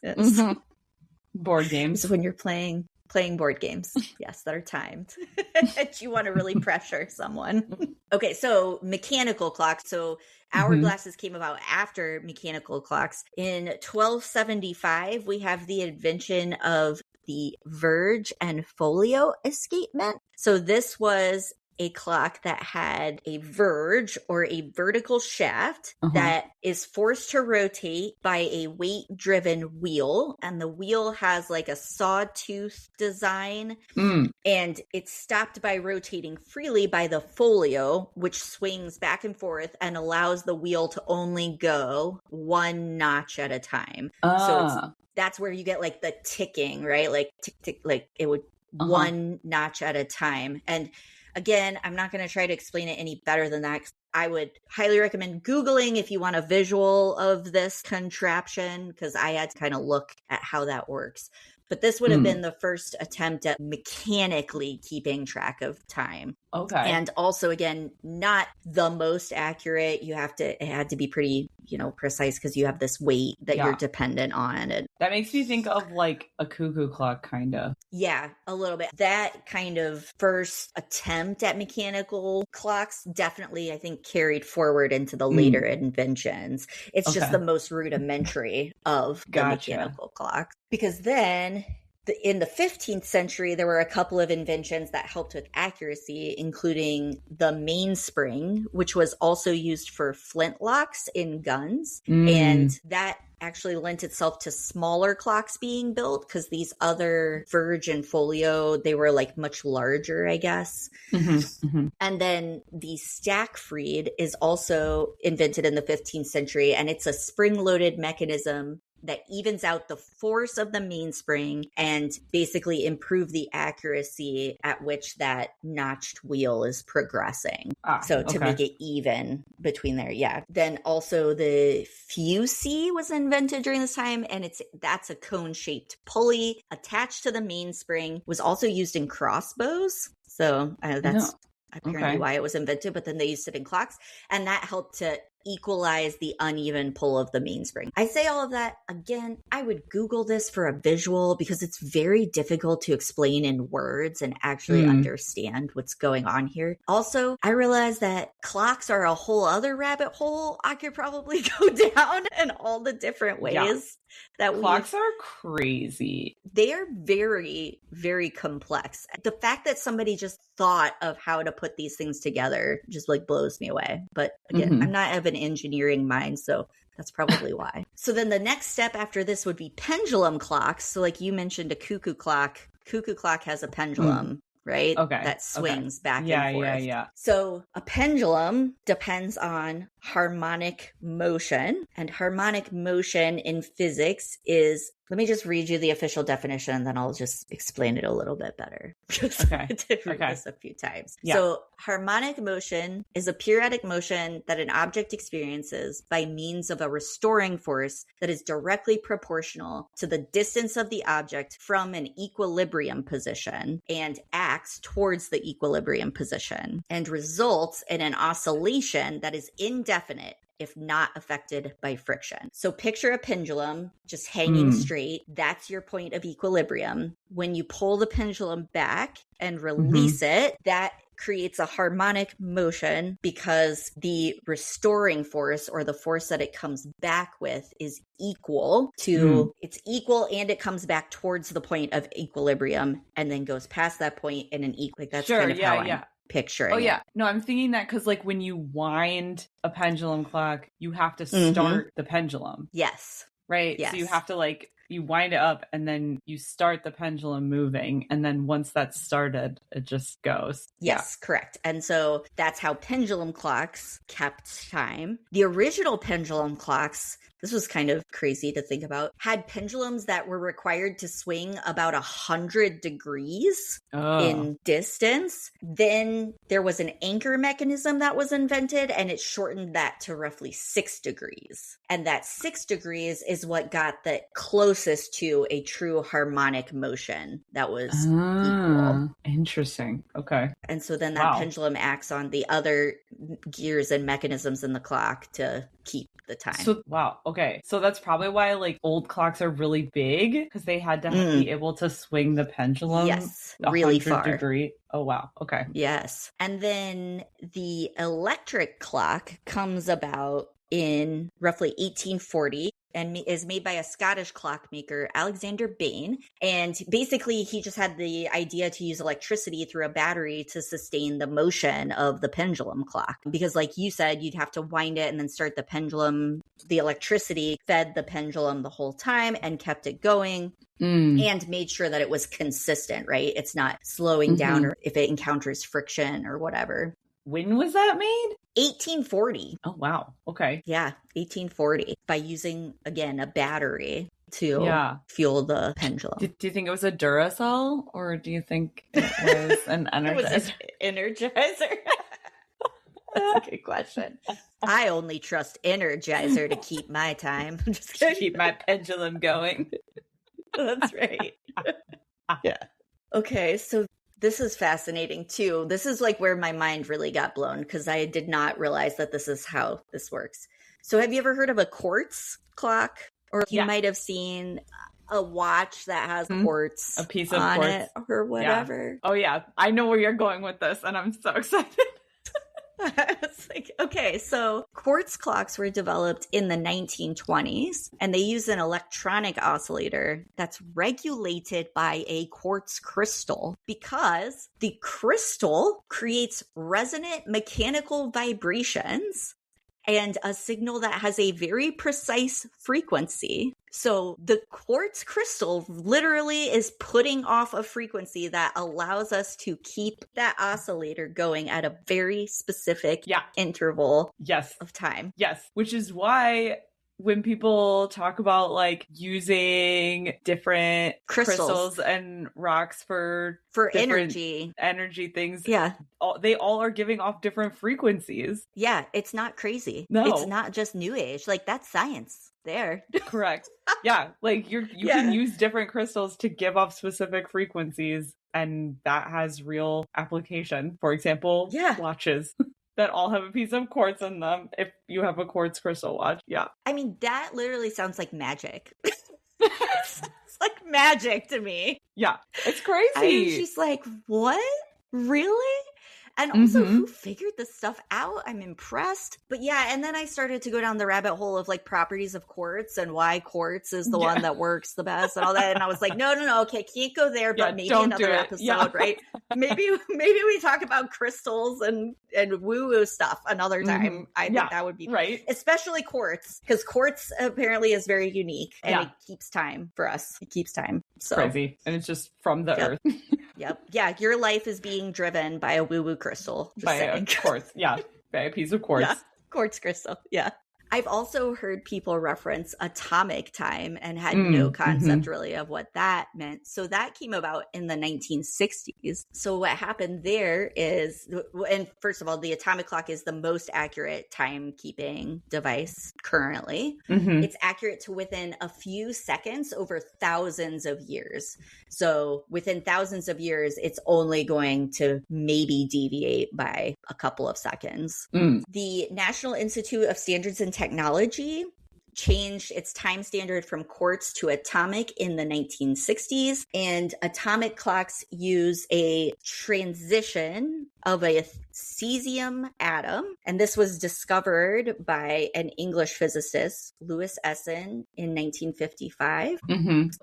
Board games. When you're playing board games, yes, that are timed. And you want to really pressure someone. Okay, so mechanical clocks. So hourglasses came about after mechanical clocks. In 1275, we have the invention of the verge and folio escapement. So this was a clock that had a verge, or a vertical shaft, that is forced to rotate by a weight-driven wheel. And the wheel has like a sawtooth design. And it's stopped by rotating freely by the folio, which swings back and forth and allows the wheel to only go one notch at a time. So that's where you get like the ticking, right? Like tick, tick, like it would one notch at a time. And again, I'm not going to try to explain it any better than that. I would highly recommend Googling if you want a visual of this contraption, because I had to kind of look at how that works. But this would have been the first attempt at mechanically keeping track of time. Okay. And also, again, not the most accurate. It had to be pretty, precise, because you have this weight that you're dependent on. And that makes me think of like a cuckoo clock, kind of. Yeah, a little bit. That kind of first attempt at mechanical clocks definitely, I think, carried forward into the later inventions. It's just the most rudimentary of the mechanical clock. Because then in the 15th century, there were a couple of inventions that helped with accuracy, including the mainspring, which was also used for flintlocks in guns. And that actually lent itself to smaller clocks being built, because these other Verge and Folio, they were like much larger, I guess. And then the Stackfried is also invented in the 15th century, and it's a spring-loaded mechanism that evens out the force of the mainspring and basically improve the accuracy at which that notched wheel is progressing. To make it even between there. Yeah. Then also the Fusee was invented during this time, and that's a cone-shaped pulley attached to the mainspring, was also used in crossbows. So that's apparently why it was invented, but then they used it in clocks, and that helped to equalize the uneven pull of the mainspring. I say all of that again, I would Google this for a visual, because it's very difficult to explain in words and actually understand what's going on here. Also, I realize that clocks are a whole other rabbit hole I could probably go down, in all the different ways that clocks are crazy. They are very, very complex. The fact that somebody just thought of how to put these things together just like blows me away. But again, I'm not of an engineering mind, so that's probably why. So then the next step after this would be pendulum clocks. So like you mentioned, a cuckoo clock. Cuckoo clock has a pendulum. Right? That swings back and forth. Yeah. So a pendulum depends on harmonic motion, and harmonic motion in physics is, let me just read you the official definition, and then I'll just explain it a little bit better. I did read this a few times. So harmonic motion is a periodic motion that an object experiences by means of a restoring force that is directly proportional to the distance of the object from an equilibrium position and acts towards the equilibrium position, and results in an oscillation that is indefinite if not affected by friction. So picture a pendulum just hanging straight. That's your point of equilibrium. When you pull the pendulum back and release it, that creates a harmonic motion, because the restoring force, or the force that it comes back with, is equal to, it's equal, and it comes back towards the point of equilibrium and then goes past that point in an equal. Like, that's kind of how I'm picturing it. No, I'm thinking that because like when you wind a pendulum clock, you have to start the pendulum. Yes. Right? Yes. So you have to like, you wind it up and then you start the pendulum moving. And then once that's started, it just goes. Yes, correct. And so that's how pendulum clocks kept time. The original pendulum clocks, this was kind of crazy to think about, had pendulums that were required to swing about 100 degrees in distance. Then there was an anchor mechanism that was invented, and it shortened that to roughly 6 degrees. And that 6 degrees is what got the closest to a true harmonic motion that was equal. Interesting. Okay. And so then that pendulum acts on the other gears and mechanisms in the clock to keep the time. So, okay. So that's probably why like old clocks are really big, because they had to be able to swing the pendulum really far. Degree. Oh, wow. Okay. Yes. And then the electric clock comes about in roughly 1840 and is made by a Scottish clockmaker, Alexander Bain. And basically, he just had the idea to use electricity through a battery to sustain the motion of the pendulum clock. Because like you said, you'd have to wind it and then start the pendulum. The electricity fed the pendulum the whole time and kept it going. And made sure that it was consistent, right? It's not slowing down, or if it encounters friction or whatever. When was that made? 1840. Oh, wow. Okay. Yeah, 1840. By using, again, a battery. to fuel the pendulum. Do you think it was a Duracell, or do you think it was an Energizer? It was an Energizer. That's a good question. I only trust Energizer to keep my time. Just to keep my pendulum going. That's right. Yeah. Okay, so this is fascinating too. This is like where my mind really got blown because I did not realize that this is how this works. So have you ever heard of a quartz clock? Or you might have seen a watch that has quartz, a piece of on quartz it or whatever. Yeah. Oh yeah, I know where you're going with this, and I'm so excited. It's like, okay, so quartz clocks were developed in the 1920s, and they use an electronic oscillator that's regulated by a quartz crystal because the crystal creates resonant mechanical vibrations and a signal that has a very precise frequency. So the quartz crystal literally is putting off a frequency that allows us to keep that oscillator going at a very specific interval of time. Yes, which is why when people talk about like using different crystals and rocks for energy things, they all are giving off different frequencies. Yeah, it's not crazy. No, it's not just new age. Like, that's science there. Correct. Yeah, like you can use different crystals to give off specific frequencies, and that has real application. For example, watches that all have a piece of quartz in them if you have a quartz crystal watch. Yeah. I mean, that literally sounds like magic. It's like magic to me. Yeah. It's crazy. She's like, what? Really? And also, who figured this stuff out? I'm impressed. But yeah, and then I started to go down the rabbit hole of like properties of quartz and why quartz is the one that works the best and all that. And I was like, no, okay, can't go there, but maybe another episode, right? Maybe we talk about crystals and woo-woo stuff another time. I think that would be right. Especially quartz, because quartz apparently is very unique and it keeps time for us. It keeps time. So crazy. And it's just from the earth. Yep. Yeah, your life is being driven by a woo-woo crystal. By a quartz. Yeah. By a piece of quartz. Yeah. Quartz crystal. Yeah. I've also heard people reference atomic time and had no concept really of what that meant. So that came about in the 1960s. So what happened there is, and first of all, the atomic clock is the most accurate timekeeping device currently. It's accurate to within a few seconds over thousands of years. So within thousands of years, it's only going to maybe deviate by a couple of seconds. The National Institute of Standards and Technology changed its time standard from quartz to atomic in the 1960s, and atomic clocks use a transition of a cesium atom, and this was discovered by an English physicist, Louis Essen, in 1955.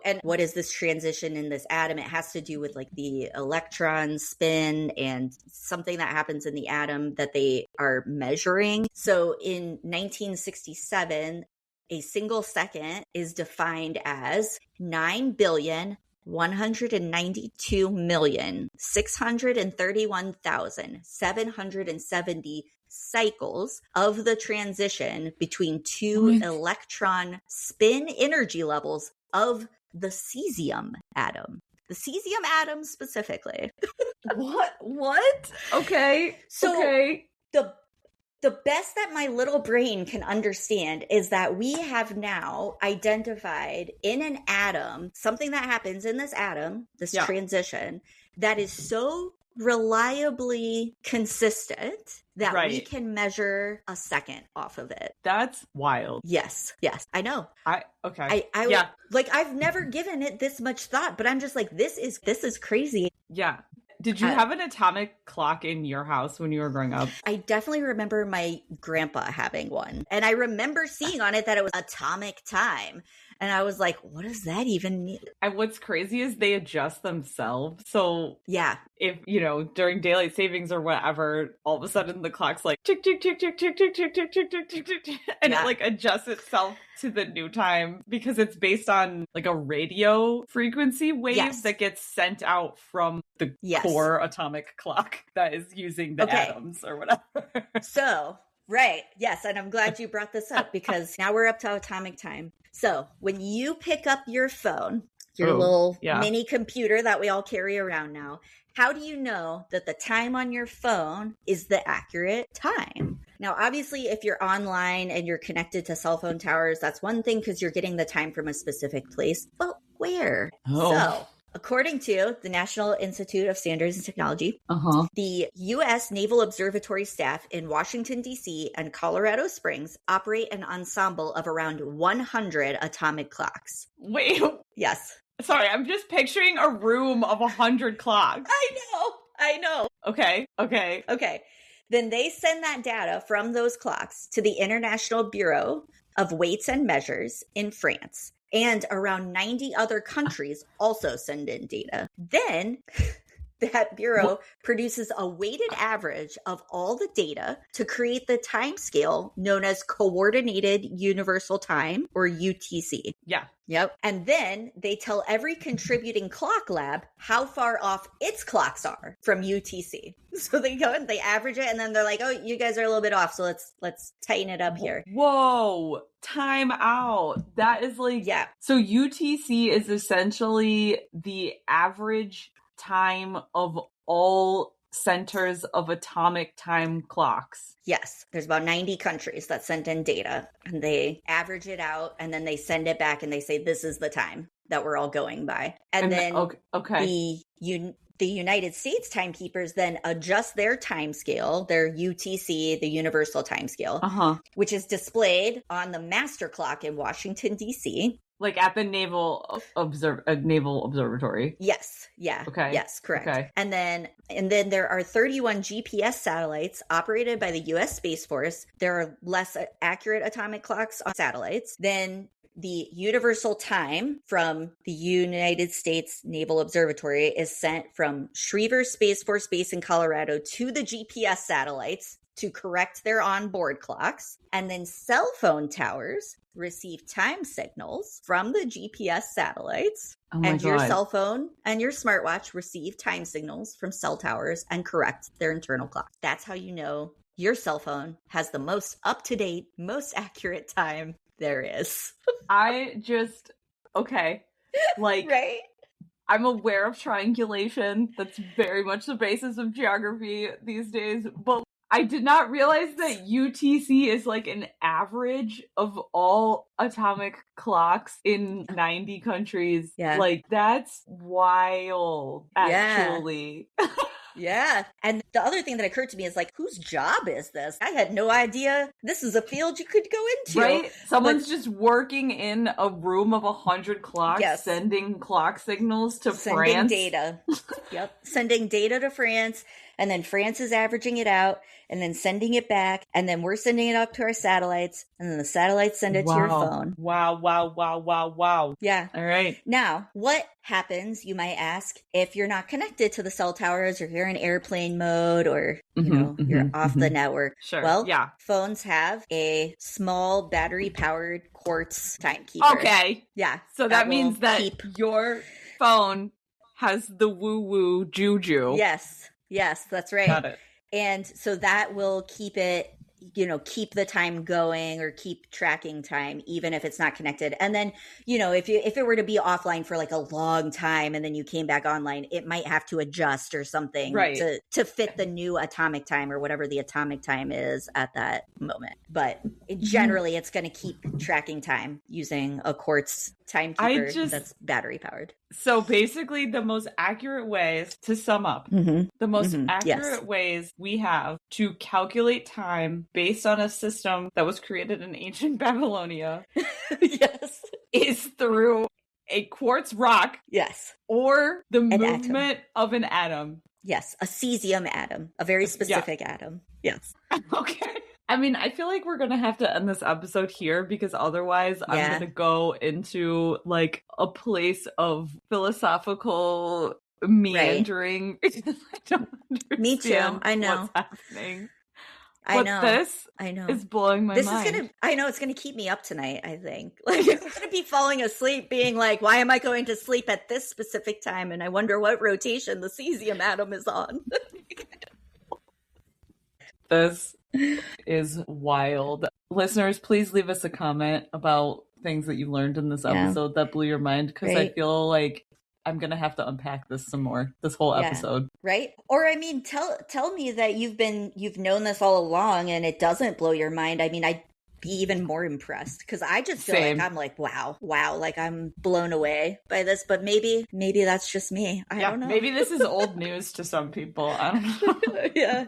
And what is this transition in this atom? It has to do with like the electron spin and something that happens in the atom that they are measuring. So in 1967, a single second is defined as 9,192,631,770 cycles of the transition between two electron spin energy levels of the cesium atom. The cesium atom specifically. What? Okay. So the best that my little brain can understand is that we have now identified in an atom something that happens in this atom, this transition, that is so reliably consistent that we can measure a second off of it. That's wild. Yes, I know. Okay. I've never given it this much thought, but I'm just like, this is crazy. Yeah. Did you have an atomic clock in your house when you were growing up? I definitely remember my grandpa having one. And I remember seeing on it that it was atomic time. And I was like, what does that even mean? And what's crazy is they adjust themselves. So if, during daylight savings or whatever, all of a sudden the clock's like tick, tick, tick, tick, tick, tick, tick, tick, tick, tick, tick, tick, and it like adjusts itself to the new time because it's based on like a radio frequency wave that gets sent out from the core atomic clock that is using the atoms or whatever. So Right. Yes. And I'm glad you brought this up because now we're up to atomic time. So when you pick up your phone, your little mini computer that we all carry around now, how do you know that the time on your phone is the accurate time? Now, obviously, if you're online and you're connected to cell phone towers, that's one thing because you're getting the time from a specific place. But where? So, according to the National Institute of Standards and Technology, the U.S. Naval Observatory staff in Washington, D.C. and Colorado Springs operate an ensemble of around 100 atomic clocks. Wait. Yes. Sorry, I'm just picturing a room of 100 clocks. I know. Okay. Then they send that data from those clocks to the International Bureau of Weights and Measures in France. And around 90 other countries also send in data. Then that bureau produces a weighted average of all the data to create the time scale known as Coordinated Universal Time, or UTC. Yeah. Yep. And then they tell every contributing clock lab how far off its clocks are from UTC. So they go and they average it, and then they're like, oh, you guys are a little bit off, so let's tighten it up here. Whoa. Time out. That is like... Yeah. So UTC is essentially the average time of all centers of atomic time clocks. Yes, there's about 90 countries that sent in data, and they average it out, and then they send it back, and they say, this is the time that we're all going by. And then the United States timekeepers then adjust their time scale, their UTC, the Universal Time Scale, which is displayed on the master clock in Washington, D.C., like at the Naval Observatory. Yes. Yeah. Okay. Yes, correct. Okay. And then there are 31 GPS satellites operated by the U.S. Space Force. There are less accurate atomic clocks on satellites. Then the universal time from the United States Naval Observatory is sent from Schriever Space Force Base in Colorado to the GPS satellites to correct their onboard clocks. And then cell phone towers receive time signals from the GPS satellites. And your cell phone and your smartwatch receive time signals from cell towers and correct their internal clock. That's how you know your cell phone has the most up-to-date, most accurate time there is. Like, right? I'm aware of triangulation. That's very much the basis of geography these days. But I did not realize that UTC is like an average of all atomic clocks in 90 countries. Yeah. Like, that's wild, actually. Yeah. Yeah. And the other thing that occurred to me is like, whose job is this? I had no idea this is a field you could go into. Right? Someone's just working in a room of 100 clocks, sending clock signals to France. Sending data. Yep. Sending data to France. And then France is averaging it out and then sending it back. And then we're sending it up to our satellites. And then the satellites send it to your phone. Wow. Yeah. All right. Now, what happens, you might ask, if you're not connected to the cell towers, or you're in airplane mode, or you're off the network? Sure. Well, phones have a small battery-powered quartz timekeeper. Okay. Yeah. So that means that your phone has the woo-woo juju. Yes, that's right. Got it. And so that will keep it, keep the time going or keep tracking time, even if it's not connected. And then, if it were to be offline for like a long time and then you came back online, it might have to adjust or something to fit the new atomic time or whatever the atomic time is at that moment. But generally, it's going to keep tracking time using a quartz timekeeper that's battery powered. So basically, the most accurate ways, to sum up, the most accurate ways we have to calculate time based on a system that was created in ancient Babylonia is through a quartz rock or the movement of an atom. Yes, a cesium atom, a very specific atom. Yes. Okay. I mean, I feel like we're going to have to end this episode here because otherwise I'm going to go into like a place of philosophical meandering. I don't understand. Me too. I know. What's happening. I know. This is blowing my mind. It's going to keep me up tonight, I think. Like, I'm going to be falling asleep being like, why am I going to sleep at this specific time? And I wonder what rotation the cesium atom is on. This is wild. Listeners, please leave us a comment about things that you learned in this episode that blew your mind, because I feel like I'm gonna have to unpack this some more, this whole episode. Right? Or I mean, tell me that you've known this all along and it doesn't blow your mind. I mean, I'd be even more impressed, because I just feel like I'm like, wow, like I'm blown away by this. But maybe that's just me. I don't know. Maybe this is old news to some people. I don't know. Yeah.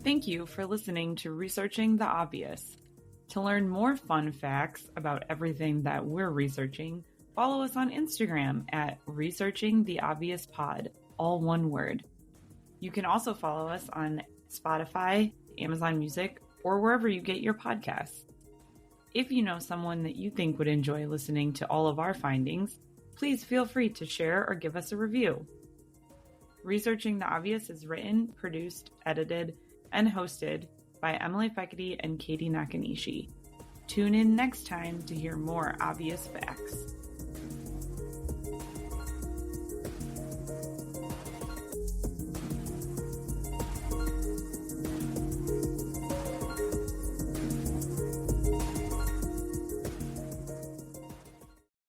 Thank you for listening to Researching the Obvious. To learn more fun facts about everything that we're researching, follow us on Instagram at Researching the Obvious Pod, all one word. You can also follow us on Spotify, Amazon Music, or wherever you get your podcasts. If you know someone that you think would enjoy listening to all of our findings, please feel free to share or give us a review. Researching the Obvious is written, produced, edited, and hosted by Emily Fekete and Katie Nakanishi. Tune in next time to hear more obvious facts.